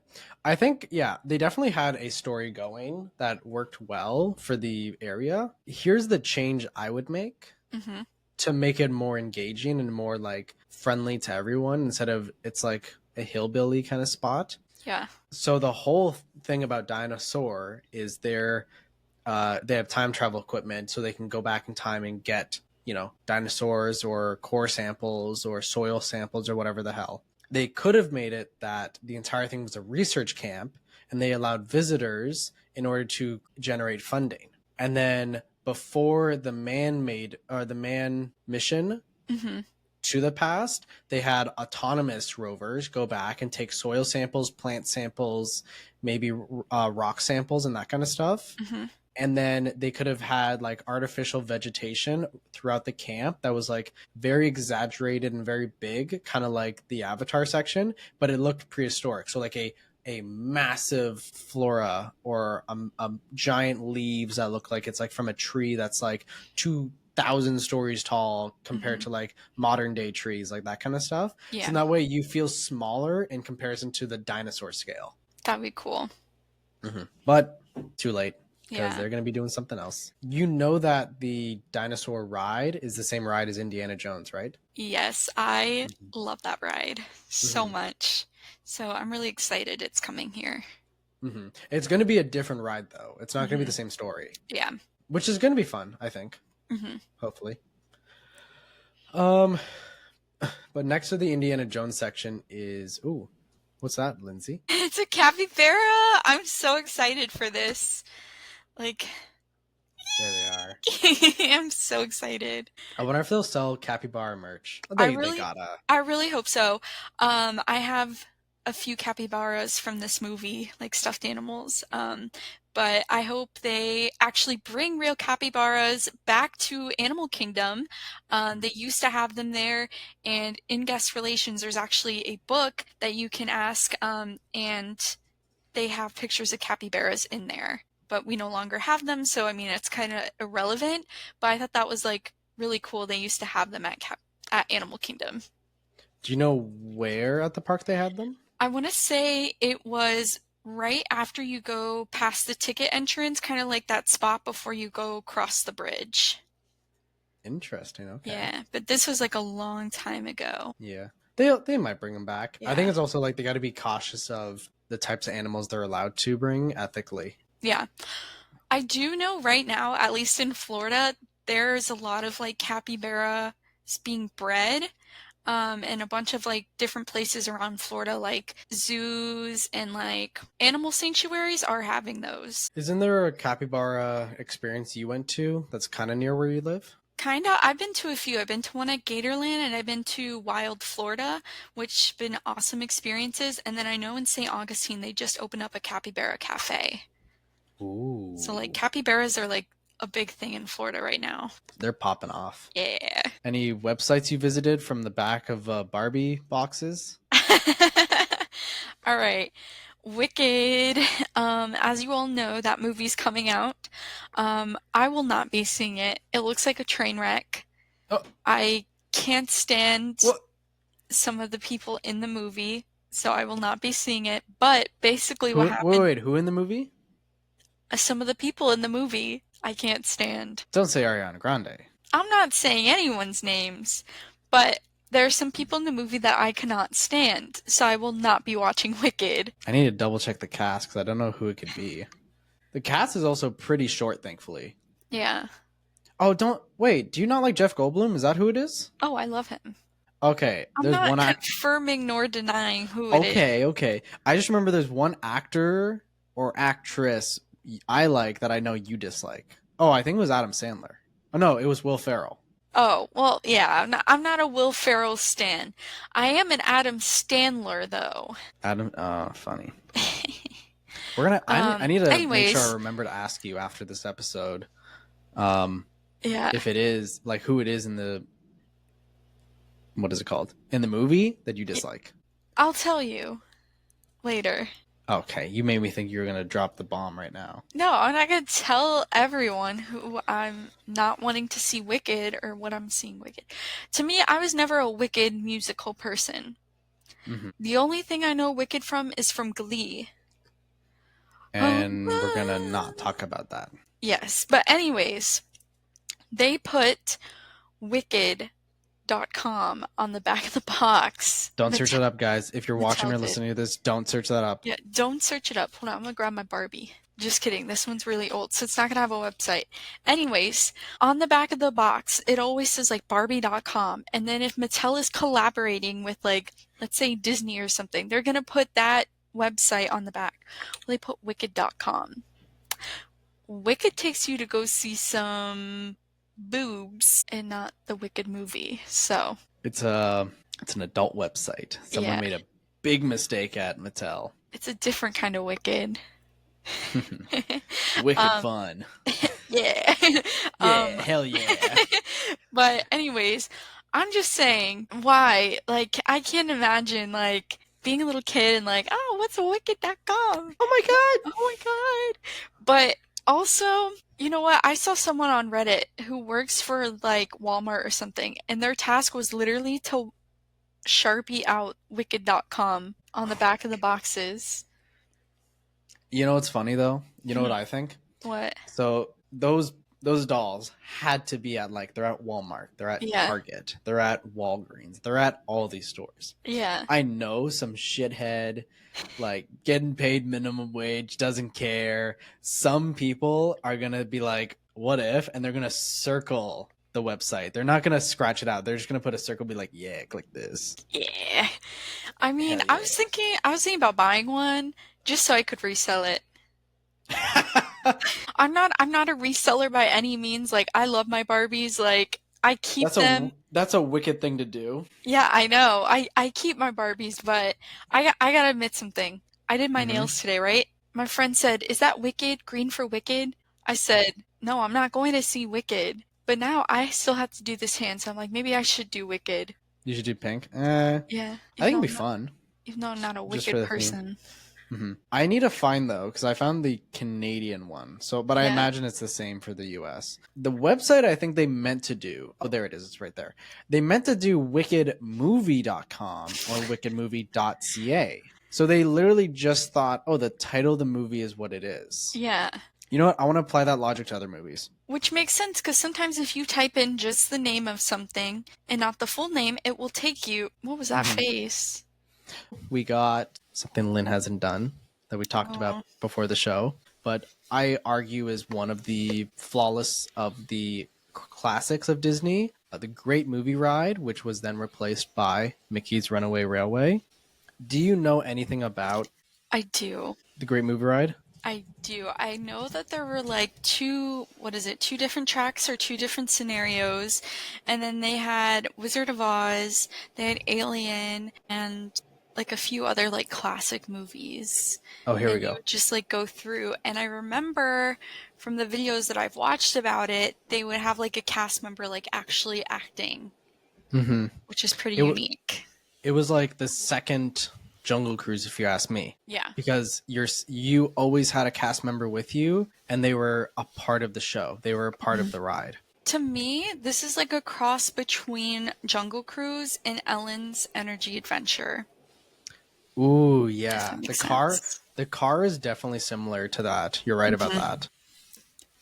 I think, yeah, they definitely had a story going that worked well for the area. Here's the change I would make Mm-hmm. to make it more engaging and more like friendly to everyone instead of it's like a hillbilly kind of spot. Yeah. So the whole thing about Dinosaur is they have time travel equipment so they can go back in time and get, dinosaurs or core samples or soil samples or whatever the hell. They could have made it that the entire thing was a research camp and they allowed visitors in order to generate funding. And then before the man mission Mm-hmm. to the past, they had autonomous rovers go back and take soil samples, plant samples, maybe rock samples, and that kind of stuff. Mm-hmm. And then they could have had like artificial vegetation throughout the camp that was like very exaggerated and very big, kind of like the Avatar section, but it looked prehistoric. So like a massive flora or a giant leaves that look like it's like from a tree that's like 2,000 stories tall compared Mm-hmm. to like modern day trees, like that kind of stuff. So Yeah, in that way you feel smaller in comparison to the dinosaur scale. that'd be cool. But too late because Yeah. they're going to be doing something else. You know that the dinosaur ride is the same ride as Indiana Jones, right? Yes, I Mm-hmm. love that ride so Mm-hmm. much. So I'm really excited it's coming here. Mm-hmm. It's going to be a different ride, though. It's not going to be Mm-hmm. the same story, Yeah. which is going to be fun, I think. Mm-hmm. Hopefully. Um, but next to the Indiana Jones section is what's that, Lindsay? It's a capybara. I'm so excited for this. Like, There they are. I'm so excited. I wonder if they'll sell capybara merch. I They really, gotta. I really hope so. I have a few capybaras from this movie, like stuffed animals. But I hope they actually bring real capybaras back to Animal Kingdom. They used to have them there, and in guest relations, there's actually a book that you can ask, and they have pictures of capybaras in there. But we no longer have them, so I mean, it's kind of irrelevant. But I thought that was like really cool. They used to have them at Animal Kingdom. Do you know where at the park they had them? I want to say it was right after you go past the ticket entrance, kind of like that spot before you go across the bridge. Interesting. Okay. Yeah, but this was like a long time ago. Yeah. They might bring them back. I think Yeah. it's also like they got to be cautious of the types of animals they're allowed to bring ethically. Yeah. I do know right now, at least in Florida, there's a lot of like capybara being bred. And a bunch of like different places around Florida, like zoos and like animal sanctuaries, are having those. Isn't there a capybara experience you went to that's kind of near where you live? Kinda. I've been to a few. I've been to one at Gatorland and I've been to Wild Florida, which have been awesome experiences. And then I know in St. Augustine they just opened up a capybara cafe. So like Ooh. capybaras are like a big thing in Florida right now. They're popping off. Yeah. Any websites you visited from the back of Barbie boxes? All right. Wicked. As you all know, that movie's coming out. I will not be seeing it. It looks like a train wreck. Oh, I can't stand what? some of the people in the movie. so I will not be seeing it. But basically what happened, Wait, who in the movie? some of the people in the movie I can't stand. Don't say Ariana Grande. I'm not saying anyone's names, but there are some people in the movie that I cannot stand, so I will not be watching Wicked. I need to double check the cast because I don't know who it could be. The cast is also pretty short, thankfully. Yeah. Oh, do you not like Jeff Goldblum? Is that who it is? Oh, I love him. Okay, I'm there's not one confirming nor denying who it is. Okay. I just remember there's one actor or actress I like that I know you dislike. Oh, I think it was Adam Sandler. Oh no, it was Will Ferrell. Oh, well, yeah, I'm not a Will Ferrell stan. I am an Adam Sandler, though. Adam, funny. I need to make sure I remember to ask you after this episode. Yeah. If it is, like, who it is in the, what is it called? In the movie that you dislike. I'll tell you later. Okay, you made me think you were going to drop the bomb right now. No, I'm not going to tell everyone who I'm not wanting to see Wicked or what I'm seeing Wicked. To me, I was never a Wicked musical person. Mm-hmm. The only thing I know Wicked from is from Glee. And we're going to not talk about that. Yes, but anyways, they put Wicked.com on the back of the box. Don't search it up, guys. If you're watching or listening to this, don't search that up. Yeah, don't search it up. Hold on, I'm gonna grab my Barbie. Just kidding, this one's really old, so it's not gonna have a website. Anyways, on the back of the box, it always says like Barbie.com, and then if Mattel is collaborating with like, let's say Disney or something, they're gonna put that website on the back. Well, they put Wicked.com. Wicked takes you to go see some boobs and not the Wicked movie, so. It's an adult website. Someone made a big mistake at Mattel. It's a different kind of Wicked. Wicked fun. Yeah. Yeah, hell yeah. But anyways, I'm just saying, why? Like, I can't imagine, like, being a little kid and like, oh, what's Wicked.com? Oh my god! Oh my god! But also, you know what? I saw someone on Reddit who works for, like, Walmart or something, and their task was literally to Sharpie out Wicked.com on the back of the boxes. You know what's funny though? You know what I think? What? So those dolls had to be at, like, they're at Walmart, they're at Target, they're at Walgreens, they're at all these stores. Yeah. I know some shithead, like, getting paid minimum wage, doesn't care. Some people are gonna be like, what if? And they're gonna circle the website. They're not gonna scratch it out. They're just gonna put a circle, be like, yeah, click this. Yeah. I mean, I was thinking about buying one just so I could resell it. I'm not a reseller by any means. Like, I love my Barbies. Like, I keep them. That's a wicked thing to do. Yeah, I know. I keep my Barbies, but I gotta admit something. I did my nails today, right? My friend said, "Is that Wicked? Green for Wicked?" I said, "No, I'm not going to see Wicked." But now I still have to do this hand, so I'm like, maybe I should do Wicked. You should do pink. Yeah. I think it'd be fun. Even though I'm not a Wicked person. I need to find, though, because I found the Canadian one. But I imagine it's the same for the US. The website I think they meant to do, oh, there it is, it's right there. They meant to do wickedmovie.com or wickedmovie.ca. So they literally just thought, oh, the title of the movie is what it is. Yeah. You know what? I want to apply that logic to other movies. Which makes sense, because sometimes if you type in just the name of something and not the full name, it will take you... What was that face? We got something Lynn hasn't done that we talked about before the show, but I argue is one of the flawless of the classics of Disney, the Great Movie Ride, which was then replaced by Mickey's Runaway Railway. Do you know anything about I do. The Great Movie Ride? I do. I know that there were like two different tracks or two different scenarios, and then they had Wizard of Oz, they had Alien, and like a few other like classic movies. Oh, here we go. You would just like go through, and I remember from the videos that I've watched about it, they would have like a cast member like actually acting, which is pretty unique. It was like the second Jungle Cruise, if you ask me. Yeah. Because you always had a cast member with you, and they were a part of the show. They were a part of the ride. To me, this is like a cross between Jungle Cruise and Ellen's Energy Adventure. Ooh, If yeah. that The makes car, sense. the car is definitely similar to that. You're right about Mhm. that.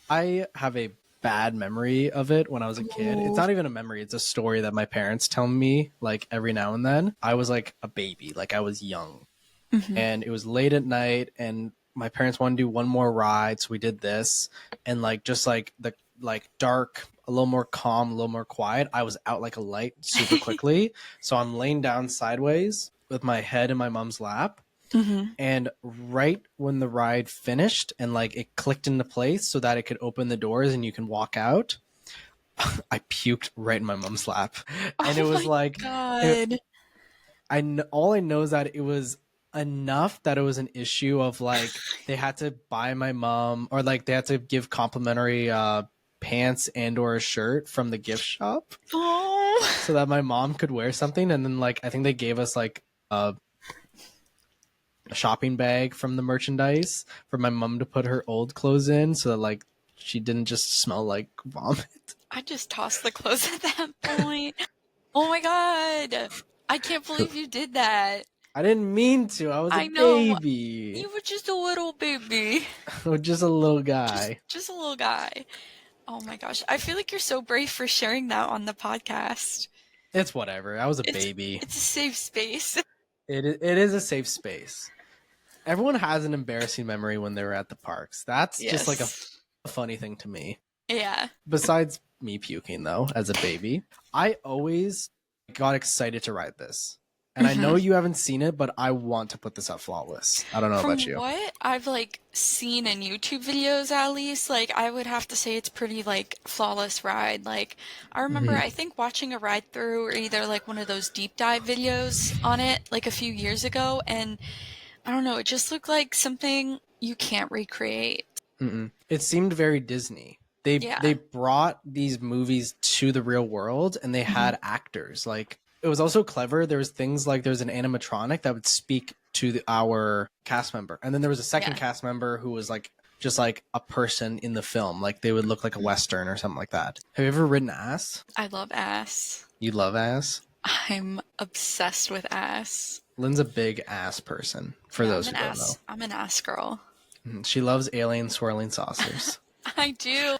I have a bad memory of it when I was a kid. It's Ooh. not even a memory, it's a story that my parents tell me like every now and then. I was like a baby, like I was young. Mhm. And it was late at night and my parents wanted to do one more ride, so we did this. And like just like the like dark, a little more calm, a little more quiet. I was out like a light super quickly. So I'm laying down sideways with my head in my mom's lap, Mhm. and right when the ride finished and like it clicked into place so that it could open the doors and you can walk out, I puked right in my mom's lap. And it Oh was my like god. all I know is that it was enough that it was an issue of like they had to buy my mom, or like they had to give complimentary pants and or a shirt from the gift shop Oh. so that my mom could wear something. And then like I think they gave us like a shopping bag from the merchandise for my mom to put her old clothes in so that like she didn't just smell like vomit. I just tossed the clothes at that point. Oh my god. I can't believe you did that. I didn't mean to. I was a I know. baby. You were just a little baby. Just a little Just guy. just a little guy. Oh my gosh. I feel like you're so brave for sharing that on the podcast. It's whatever. I was a It's baby. it's a safe space. It is a safe space. Everyone has an embarrassing memory when they were at the parks. That's just like a Yes. funny thing to me. Yeah. Besides me puking though, as a baby, I always got excited to ride this. And I know Mhm. you haven't seen it, but I want to put this at flawless. I don't know about From you. what I've like seen in YouTube videos at least, like I would have to say it's pretty like flawless ride. Like I remember Mhm. I think watching a ride through or either like one of those deep dive videos on it like a few years ago, and I don't know, it just looked like something you can't recreate. Mm-mm. It seemed very Disney. They Yeah. brought these movies to the real world and they Mhm. had actors. Like it was also clever. There was things like there's an animatronic that would speak to our cast member, and then there was a second Yeah. cast member who was like just like a person in the film. Like they would look like a western or something like that. Have you ever ridden ass? I love ass. You love ass? I'm obsessed with ass. Lynn's a big ass person. For Yeah, those who don't know, I'm an ass girl. she loves alien swirling saucers. I do.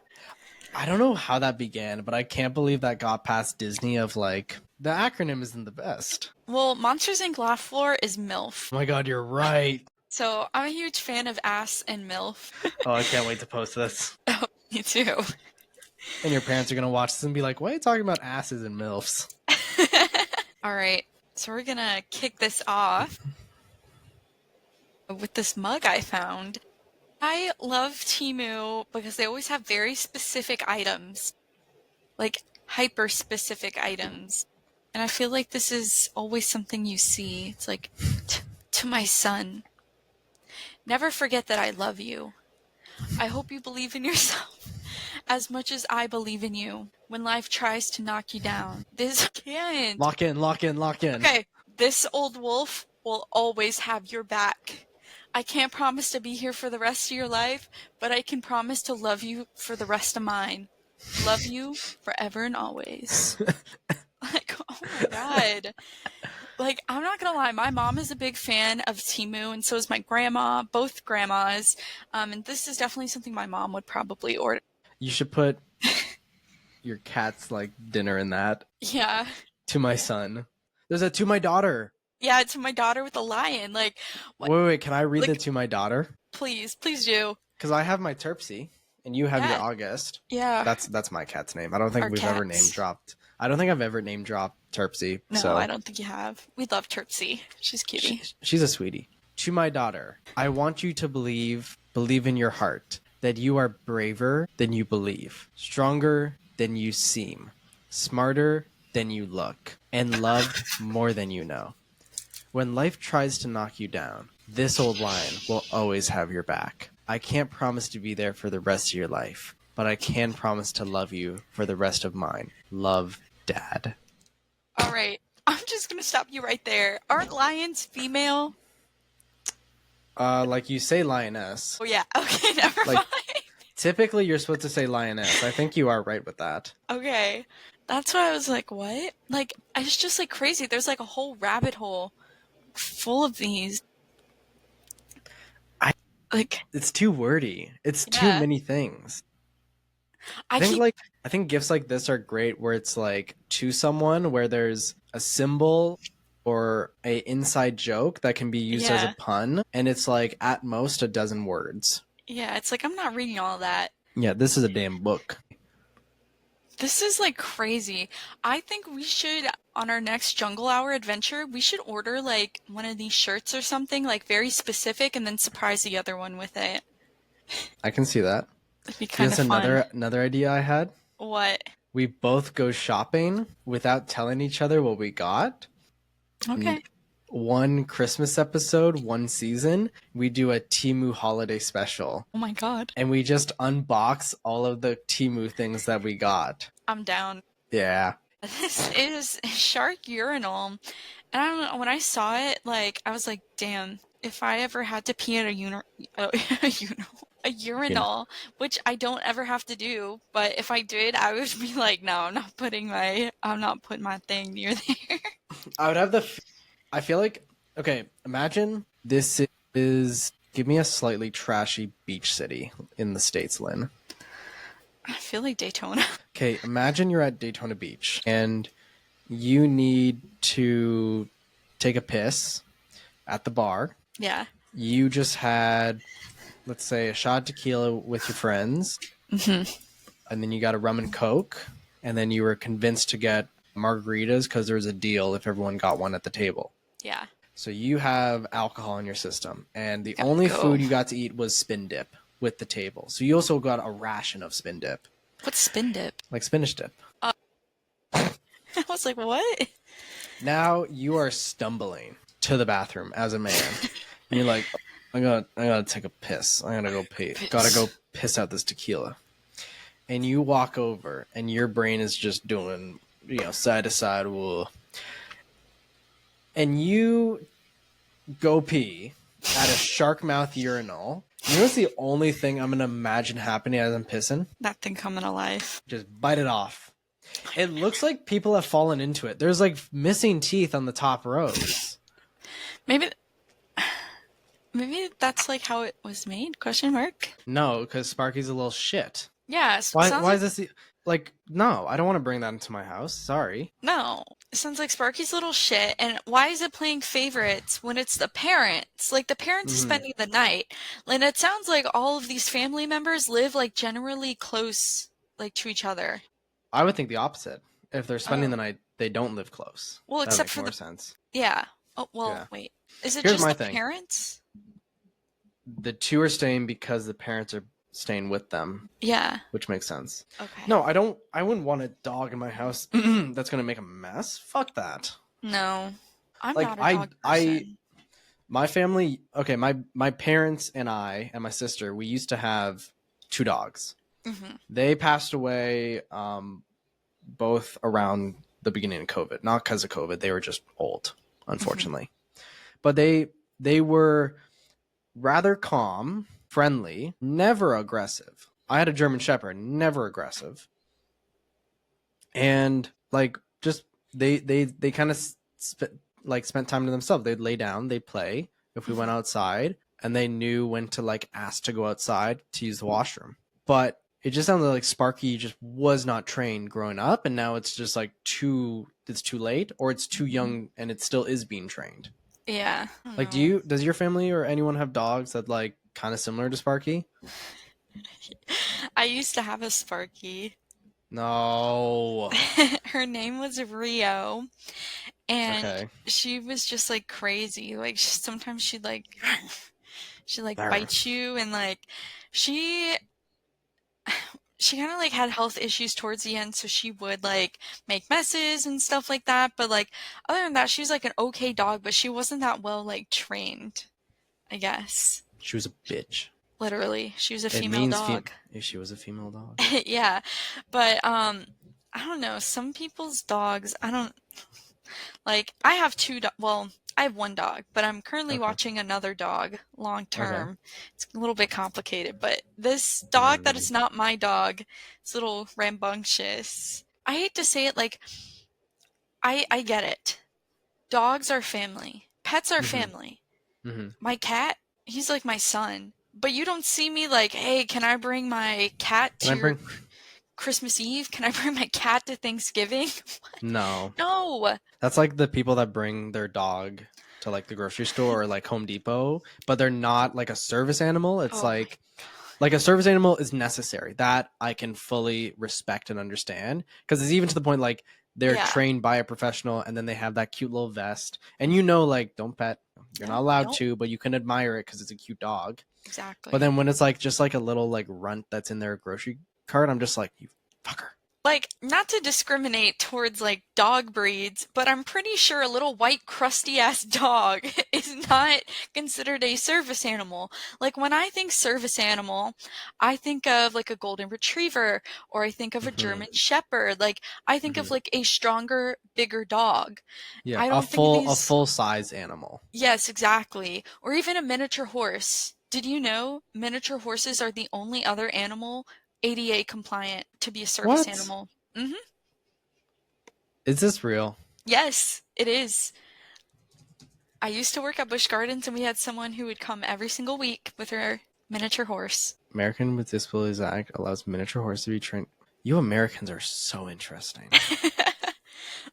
I don't know how that began, but I can't believe that got past Disney of like the acronym isn't the best. Well, Monsters Inc. Laugh Floor is MILF. Oh my god, you're right. So I'm a huge fan of ass and MILF. Oh, I can't wait to post this. Oh, me too. And your parents are gonna watch this and be like, "Why are you talking about asses and milfs?" All right, so we're gonna kick this off with this mug I found. I love Temu because they always have very specific items, like hyper specific items. And I feel like this is always something you see. It's like, to my son, never forget that I love you. I hope you believe in yourself as much as I believe in you when life tries to knock you down. This can't. Lock in, lock in, lock in. Okay, this old wolf will always have your back. I can't promise to be here for the rest of your life, but I can promise to love you for the rest of mine. Love you forever and always. Like, oh my god. Like, I'm not gonna lie, my mom is a big fan of Temu, and so is my grandma, both grandmas. And this is definitely something my mom would probably order. You should put your cat's like dinner in that. Yeah. To my son. There's a to my daughter. Yeah, to my daughter with a lion. Like, what? Wait, can I read Like, the to my daughter? please do. Because I have my Terpsy and you have your Yeah. August. Yeah. That's my cat's name. I don't think Our we've ever cats. name dropped. I don't think I've ever name dropped Terpsy. No, so I don't think you have. We love Terpsy. She's cutie. she's a sweetie. To my daughter, I want you to believe in your heart that you are braver than you believe, stronger than you seem, smarter than you look, and loved more than you know. When life tries to knock you down, this old lion will always have your back. I can't promise to be there for the rest of your life, but I can promise to love you for the rest of mine. Love, Dad. All right. I'm just going to stop you right there. Aren't lions female? Like you say lioness. Oh, yeah. Okay, never Like- mind. Typically, you're supposed to say lioness. I think you are right with that. Okay. That's why I was like, what? Like, it's just like crazy. There's like a whole rabbit hole full of these. It's too wordy. It's too Yeah. many things. I keep I think gifts like this are great where it's like to someone where there's a symbol or a inside joke that can be used as a Yeah. pun, and it's like at most a dozen words. Yeah, it's like I'm not reading all that. Yeah, this is a damn book. This is like crazy. I think we should, on our next Jungle Hour adventure, we should order like one of these shirts or something, like very specific, and then surprise the other one with it. I can see that. It'd be kind of Here's fun. another idea I had. What? We both go shopping without telling each other what we got. Okay. One Christmas episode, one season, we do a Temu holiday special. Oh my God. And we just unbox all of the Temu things that we got. I'm down. Yeah. This is Shark Urinal. And I don't know, when I saw it, like, I was like, damn, if I ever had to pee at a urinal, which I don't ever have to do, but if I did, I would be like, no, I'm not putting my thing near there. I would have I feel like, okay, imagine this is, give me a slightly trashy beach city in the States, Lynn. I feel like Daytona. Okay, imagine you're at Daytona Beach and you need to take a piss at the bar. Yeah. You just had, let's say, a shot of tequila with your friends. Mm-hmm. And then you got a rum and Coke. And then you were convinced to get margaritas because there was a deal if everyone got one at the table. Yeah. So you have alcohol in your system. And the only food you got to eat was spin dip with the table. So you also got a ration of spin dip. What's spin dip? Like spinach dip. I was like, what? Now you are stumbling to the bathroom as a man. And you're like, I gotta take a piss. I gotta go pee. Gotta go piss out this tequila. And you walk over and your brain is just doing, side to side. Whoa. And you go pee at a shark mouth urinal. You know what's the only thing I'm gonna imagine happening as I'm pissing? That thing coming alive. Just bite it off. It looks like people have fallen into it. There's like missing teeth on the top rows. Maybe that's like how it was made? Question mark? No, because Sparky's a little shit. Yeah. Why is this like? No, I don't want to bring that into my house. Sorry. No, it sounds like Sparky's little shit. And why is it playing favorites when it's the parents? Like the parents are spending the night. And it sounds like all of these family members live like generally close, like to each other. I would think the opposite. If they're spending the night, they don't live close. Well, that except makes for more sense. Yeah. Oh well, Yeah. wait. Is it Here's just my the thing. parents? The two are staying because the parents are staying with them. Yeah. Which makes sense. Okay. No, I wouldn't want a dog in my house that's gonna make a mess. Fuck that. No. I'm Like, not a dog person. My family, okay, my parents and I and my sister, we used to have 2 dogs. Mm-hmm. They passed away both around the beginning of COVID. Not because of COVID, they were just old, unfortunately. But they were rather calm, friendly, never aggressive. I had a German Shepherd, never aggressive. And like just they kind of spent time to themselves. They'd lay down, they'd play if we went outside, and they knew when to like ask to go outside to use the washroom. But it just sounded like Sparky just was not trained growing up, and now it's just like it's too late, or it's too young and it still is being trained. Yeah. Like, does your family or anyone have dogs that like kind of similar to Sparky? I used to have a Sparky. No. Her name was Rio, and Okay. she was just like crazy. Like sometimes she'd bite you, and like she kind of like had health issues towards the end, so she would like make messes and stuff like that. But like other than that, she was like an okay dog, but she wasn't that well like trained, I guess. She was a bitch. Literally, she was a female dog. She was a female dog. Yeah, but I don't know. Some people's dogs, I don't like. I have I have one dog, but I'm currently watching another dog long term. Okay. It's a little bit complicated, but this dog that is not my dog, it's a little rambunctious. I hate to say it, like I get it. Dogs are family. pets are Mm-hmm. family. Mm-hmm. My cat, he's like my son. But you don't see me like, hey, can I bring my cat Can to I your bring? Christmas Eve? Can I bring my cat to Thanksgiving? No. No. That's like the people that bring their dog to like the grocery store or like Home Depot, but they're not like a service animal. It's Oh my like a service animal is necessary. That I can fully respect and understand because it's even to the point like they're yeah. trained by a professional and then they have that cute little vest and you know like don't pet. You're not No, allowed no, to, but you can admire it because it's a cute dog. But exactly. then when it's like just like a little like runt that's in their grocery cart, I'm just like you fucker. Like, not to discriminate towards like dog breeds, but I'm pretty sure a little white crusty ass dog is not considered a service animal. Like when I think service animal, I think of like a golden retriever or I think of a Mm-hmm. German shepherd. Like I think Mm-hmm. of like a stronger, bigger dog. Yeah, I don't think of a these. full size animal. Yes, exactly. Or even a miniature horse. Did you know miniature horses are the only other animal ADA compliant to be a service What? animal? Hmm. Is this real? Yes, it is. I used to work at Busch Gardens and we had someone who would come every single week with her miniature horse. American with Disabilities Act allows miniature horse to be trained. You Americans are so interesting.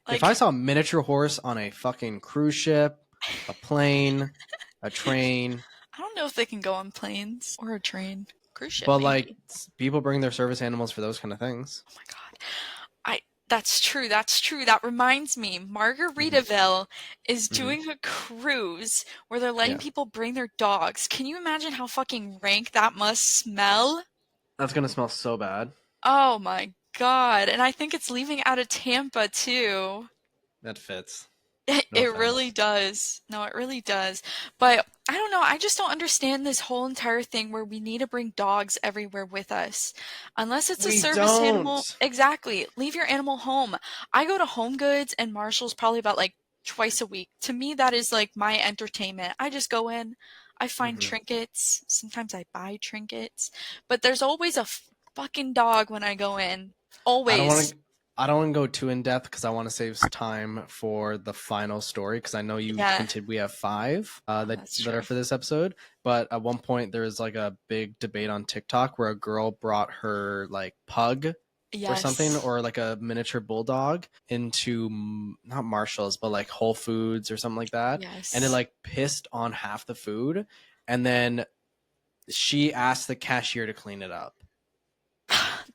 If I Like, saw a miniature horse on a fucking cruise ship, a plane, a train, I don't know if they can go on planes or a train. Cruise ship, but like maybe. people bring their service animals for those kind of things. Oh my God. That's true. That's true. That reminds me, Mm-hmm. Margaritaville is Mm-hmm. doing a cruise where they're letting Yeah, people bring their dogs. Can you imagine how fucking rank that must smell? that's gonna smell so bad. Oh my God. And I think it's leaving out of Tampa too. That fits. No It really offense. does. No, it really does. But I don't know. I just don't understand this whole entire thing where we need to bring dogs everywhere with us. Unless it's a We service animal. don't. Exactly. Leave your animal home. I go to Home Goods and Marshall's probably about like twice a week. To me, that is like my entertainment. I just go in, I find Mm-hmm. trinkets. Sometimes I buy trinkets. But there's always a fucking dog when I go in. I don't want Always. to. I don't want to go too in depth because I want to save time for the final story. Because I know you Yeah. hinted we have five Oh, that that's are true. for this episode. But at one point there was like a big debate on TikTok where a girl brought her like pug or something Yes. or like a miniature bulldog into not Marshalls but like Whole Foods or something like that, and it Yes. like pissed on half the food, and then she asked the cashier to clean it up.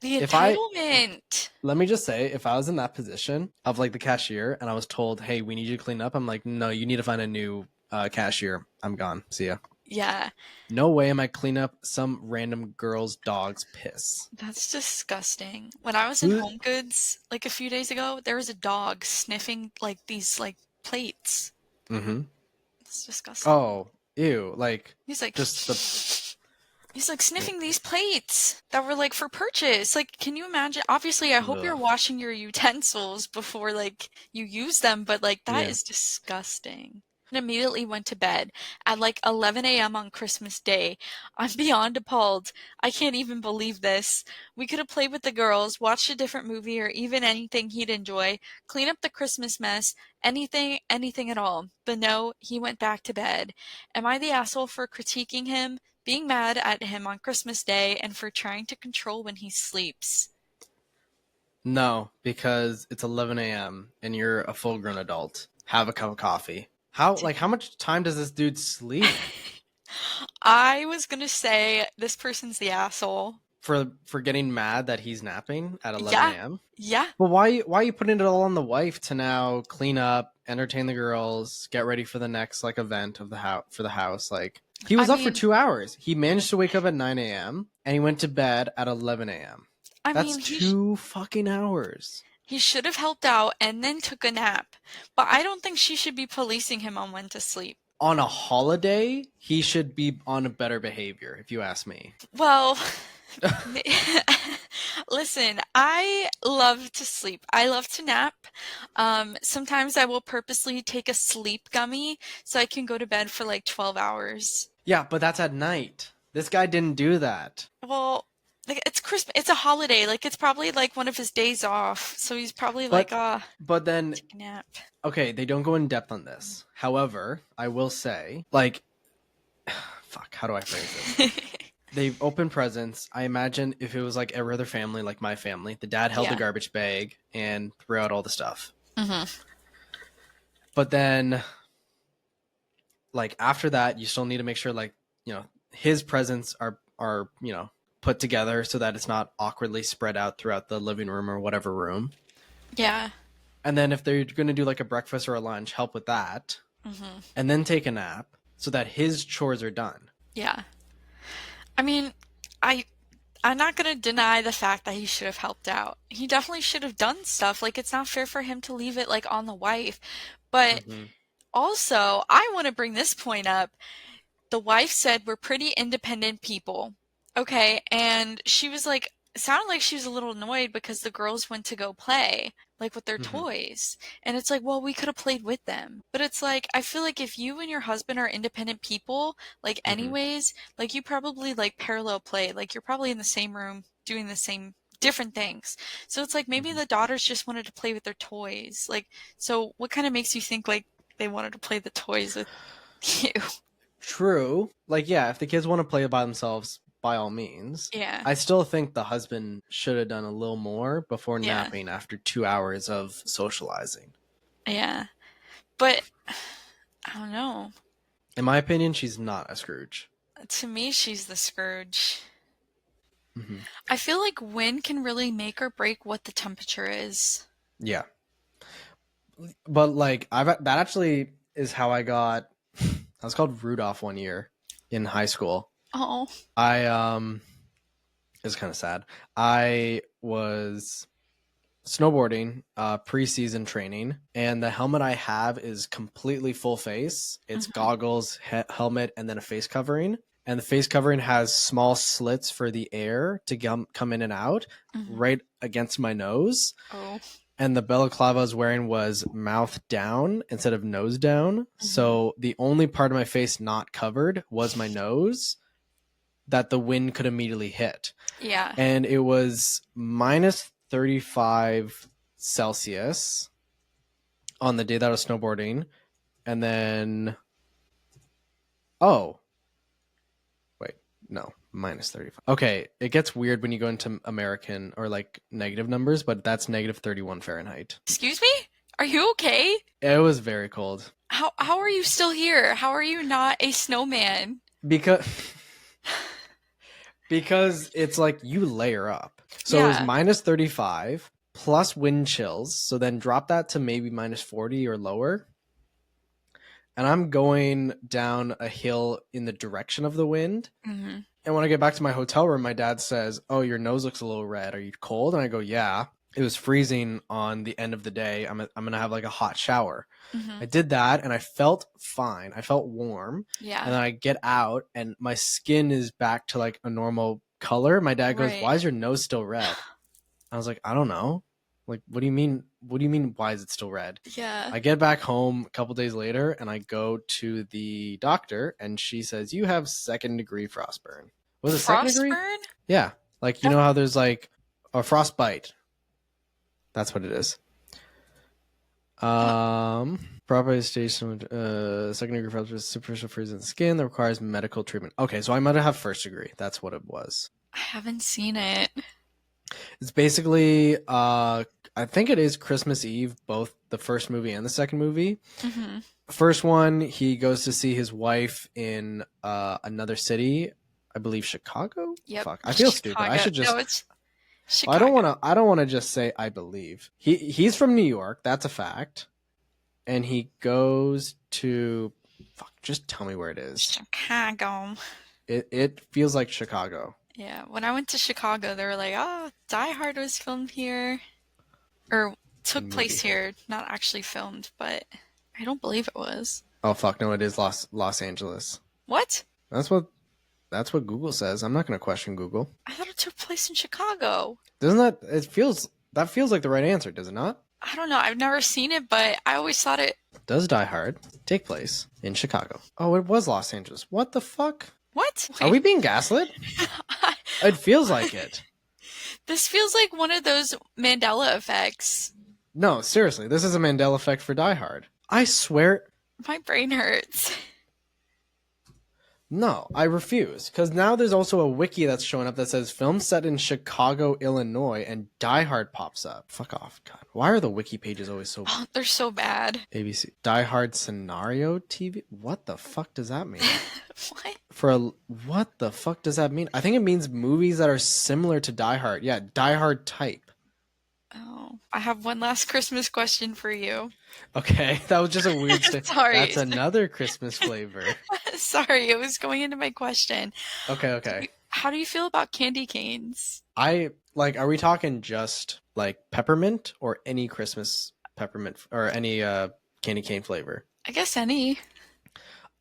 The If I entitlement. Let me just say, if I was in that position of like the cashier and I was told, "Hey, we need you to clean up," I'm like, "No, you need to find a new cashier. I'm gone. See ya." Yeah, No way am I cleaning up some random girl's dog's piss. that's disgusting. When I was in Who? Home Goods like a few days ago, there was a dog sniffing like these like plates. Mm-hmm. It's disgusting. Oh, ew! Like He's like just the. he's like sniffing these plates that were like for purchase. Like, can you imagine? Obviously, I hope you're Ugh. washing your utensils before like you use them, but like that Yeah. is disgusting. And immediately went to bed at like 11 a.m. on Christmas Day. I'm beyond appalled. I can't even believe this. We could have played with the girls, watched a different movie, or even anything he'd enjoy, clean up the Christmas mess, anything, anything at all. But no, he went back to bed. Am I the asshole for critiquing him, being mad at him on Christmas Day, and for trying to control when he sleeps? No, because it's 11 a.m. and you're a full-grown adult. Have a cup of coffee. How much time does this dude sleep? I was gonna say this person's the asshole. For getting mad that he's napping at 11 Yeah, a.m. yeah. But why are you putting it all on the wife to now clean up, entertain the girls, get ready for the next like event of the house for the house? Like he I was up for mean, 2 hours. He managed to wake up at 9 a.m. and he went to bed at 11 a.m. I That's mean, 2 fucking hours. he should have helped out and then took a nap. But I don't think she should be policing him on when to sleep. On a holiday, he should be on a better behavior, if you ask me. Well, listen, I love to sleep. I love to nap. Sometimes I will purposely take a sleep gummy so I can go to bed for like 12 hours. Yeah, but that's at night. This guy didn't do that. Well, like it's Christmas, it's a holiday, like it's probably like one of his days off, so he's probably like, but then take a nap. okay, they don't go in depth on this. However, I will say, like, fuck, how do I phrase this? They open presents. I imagine if it was like every other family, like my family, the dad held the garbage bag and threw out all the stuff. Mm-hmm. But then, like after that, you still need to make sure, like, you know, his presents are you know, put together so that it's not awkwardly spread out throughout the living room or whatever room. Yeah. And then if they're going to do like a breakfast or a lunch, help with that. Mm-hmm. And then take a nap so that his chores are done. Yeah. I mean, I'm not gonna deny the fact that he should have helped out. He definitely should have done stuff. Like, it's not fair for him to leave it like on the wife. But also, I want to bring this point up. The wife said we're pretty independent people. Okay, and she was like, it sounded like she was a little annoyed because the girls went to go play, like with their toys. And it's like, well, we could have played with them. But it's like, I feel like if you and your husband are independent people, like anyways, like you probably like parallel play, like you're probably in the same room doing the same different things. So it's like maybe the daughters just wanted to play with their toys. Like, so what kind of makes you think like they wanted to play the toys with you? True. Like, yeah, if the kids want to play by themselves, by all means. Yeah. I still think the husband should have done a little more before napping after 2 hours of socializing. Yeah. But I don't know. In my opinion, she's not a Scrooge. To me, she's the Scrooge. I feel like wind can really make or break what the temperature is. Yeah. But like that actually is how I got I was called Rudolph one year in high school. Oh. It's kind of sad. I was snowboarding, preseason training, and the helmet I have is completely full face. It's goggles, helmet, and then a face covering. And the face covering has small slits for the air to come in and out right against my nose. Oh. And the balaclava I was wearing was mouth down instead of nose down. So the only part of my face not covered was my nose that the wind could immediately hit. Yeah. And it was minus 35 Celsius on the day that I was snowboarding. And then, no, minus 35. Okay, it gets weird when you go into American or like negative numbers, but that's negative 31 Fahrenheit. Excuse me? Are you okay? It was very cold. How are you still here? How are you not a snowman? Because it's like you layer up. So it was minus 35 plus wind chills. So then drop that to maybe minus 40 or lower. And I'm going down a hill in the direction of the wind. And when I get back to my hotel room, my dad says, "Oh, your nose looks a little red. Are you cold?" And I go, "Yeah." It was freezing on the end of the day. I'm going to have like a hot shower. I did that and I felt fine. I felt warm. Yeah. And then I get out and my skin is back to like a normal color. My dad goes, "Why is your nose still red?" I was like, "I don't know." Like, what do you mean? What do you mean? Why is it still red? Yeah. I get back home a couple days later and I go to the doctor and she says, "You have 2nd-degree frostburn." Was it 2nd degree? Frostburn? Yeah. Like, you know how there's like a frostbite. That's what it is. Property station, 2nd-degree frostbite is superficial freeze in the skin that requires medical treatment. Okay, so I might have 1st degree. That's what it was. I haven't seen it. It's basically, I think it is Christmas Eve, both the first movie and the second movie. First one, he goes to see his wife in another city, I believe Chicago. Yep. Fuck, I feel Chicago. stupid. I should just. No, it's Chicago. I don't want to just say I believe. He's from New York. That's a fact. And he goes to. Fuck, just tell me where it is. Chicago. It feels like Chicago. Yeah, when I went to Chicago, they were like, "Oh, Die Hard was filmed here, or took place here. Not actually filmed, but I don't believe it was." Oh fuck, no, it is Los Angeles. What? That's what Google says. I'm not going to question Google. I thought it took place in Chicago. Doesn't that feels like the right answer, does it not? I don't know. I've never seen it, but I always thought it. Does Die Hard take place in Chicago? Oh, it was Los Angeles. What the fuck? What? Wait. Are we being gaslit? It feels like it. This feels like one of those Mandela effects. No, seriously, this is a Mandela effect for Die Hard. I swear. My brain hurts. No, I refuse. Because now there's also a wiki that's showing up that says film set in Chicago, Illinois, and Die Hard pops up. Fuck off, God. Why are the wiki pages always so bad? Oh, they're so bad. ABC. Die Hard scenario TV? What the fuck does that mean? What? What the fuck does that mean? I think it means movies that are similar to Die Hard. Yeah, Die Hard type. Oh, I have one last Christmas question for you. Okay, that was just a weird Sorry. That's another Christmas flavor. Sorry, it was going into my question. Okay. How do you feel about candy canes? Are we talking just like peppermint or any Christmas peppermint or any candy cane flavor? I guess any.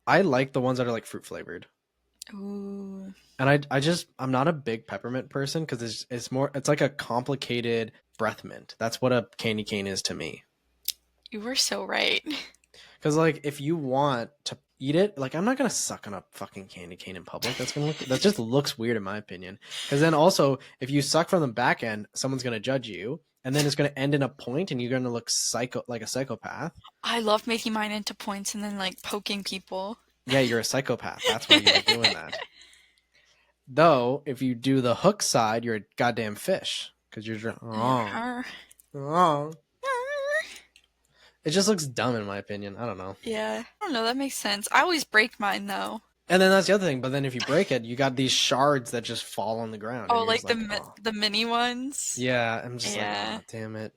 I like the ones that are like fruit flavored. Ooh. And I'm not a big peppermint person because it's like a complicated breath mint. That's what a candy cane is to me. You were so right. Because like if you want to eat it, like I'm not gonna suck on a fucking candy cane in public. That just looks weird in my opinion. Because then also if you suck from the back end, someone's gonna judge you, and then it's gonna end in a point, and you're gonna look like a psychopath. I love making mine into points and then like poking people. Yeah, you're a psychopath. That's why you're doing that. Though if you do the hook side, you're a goddamn fish because you're wrong. It just looks dumb in my opinion. I don't know. Yeah. I don't know. That makes sense. I always break mine though. And then that's the other thing. But then if you break it, you got these shards that just fall on the ground. Oh, like the mini ones? Yeah. I'm just like, oh, damn it.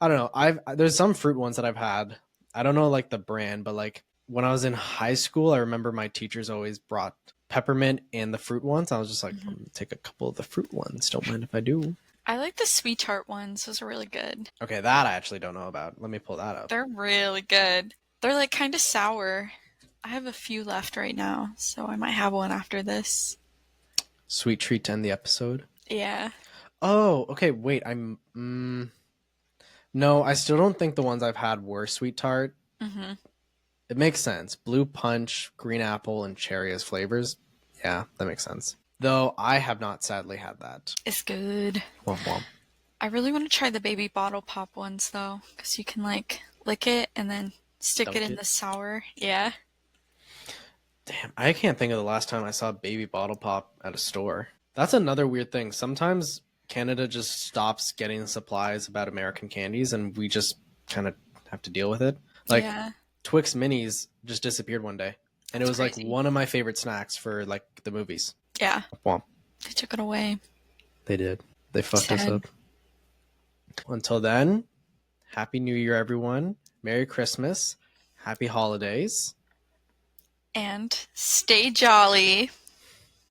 I don't know. There's some fruit ones that I've had. I don't know like the brand, but like when I was in high school, I remember my teachers always brought peppermint and the fruit ones. I was just like, I'm gonna take a couple of the fruit ones. Don't mind if I do. I like the sweetheart ones. Those are really good. Okay, that I actually don't know about. Let me pull that up. They're really good. They're like kind of sour. I have a few left right now, so I might have one after this. Sweet treat to end the episode? Yeah. Oh, okay, wait. No, I still don't think the ones I've had were sweet tart. Mm-hmm. It makes sense. Blue punch, green apple, and cherry as flavors. Yeah, that makes sense. Though I have not sadly had that. It's good. Womp womp. I really want to try the baby bottle pop ones though, because you can like lick it and then stick it in the sour. Yeah. Damn, I can't think of the last time I saw baby bottle pop at a store. That's another weird thing. Sometimes Canada just stops getting supplies about American candies and we just kind of have to deal with it. Like Twix Minis just disappeared one day. And it was crazy. Like one of my favorite snacks for like the movies. Yeah. Womp. They took it away. They did. They fucked us up. Until then, Happy New Year, everyone. Merry Christmas. Happy holidays. And stay jolly.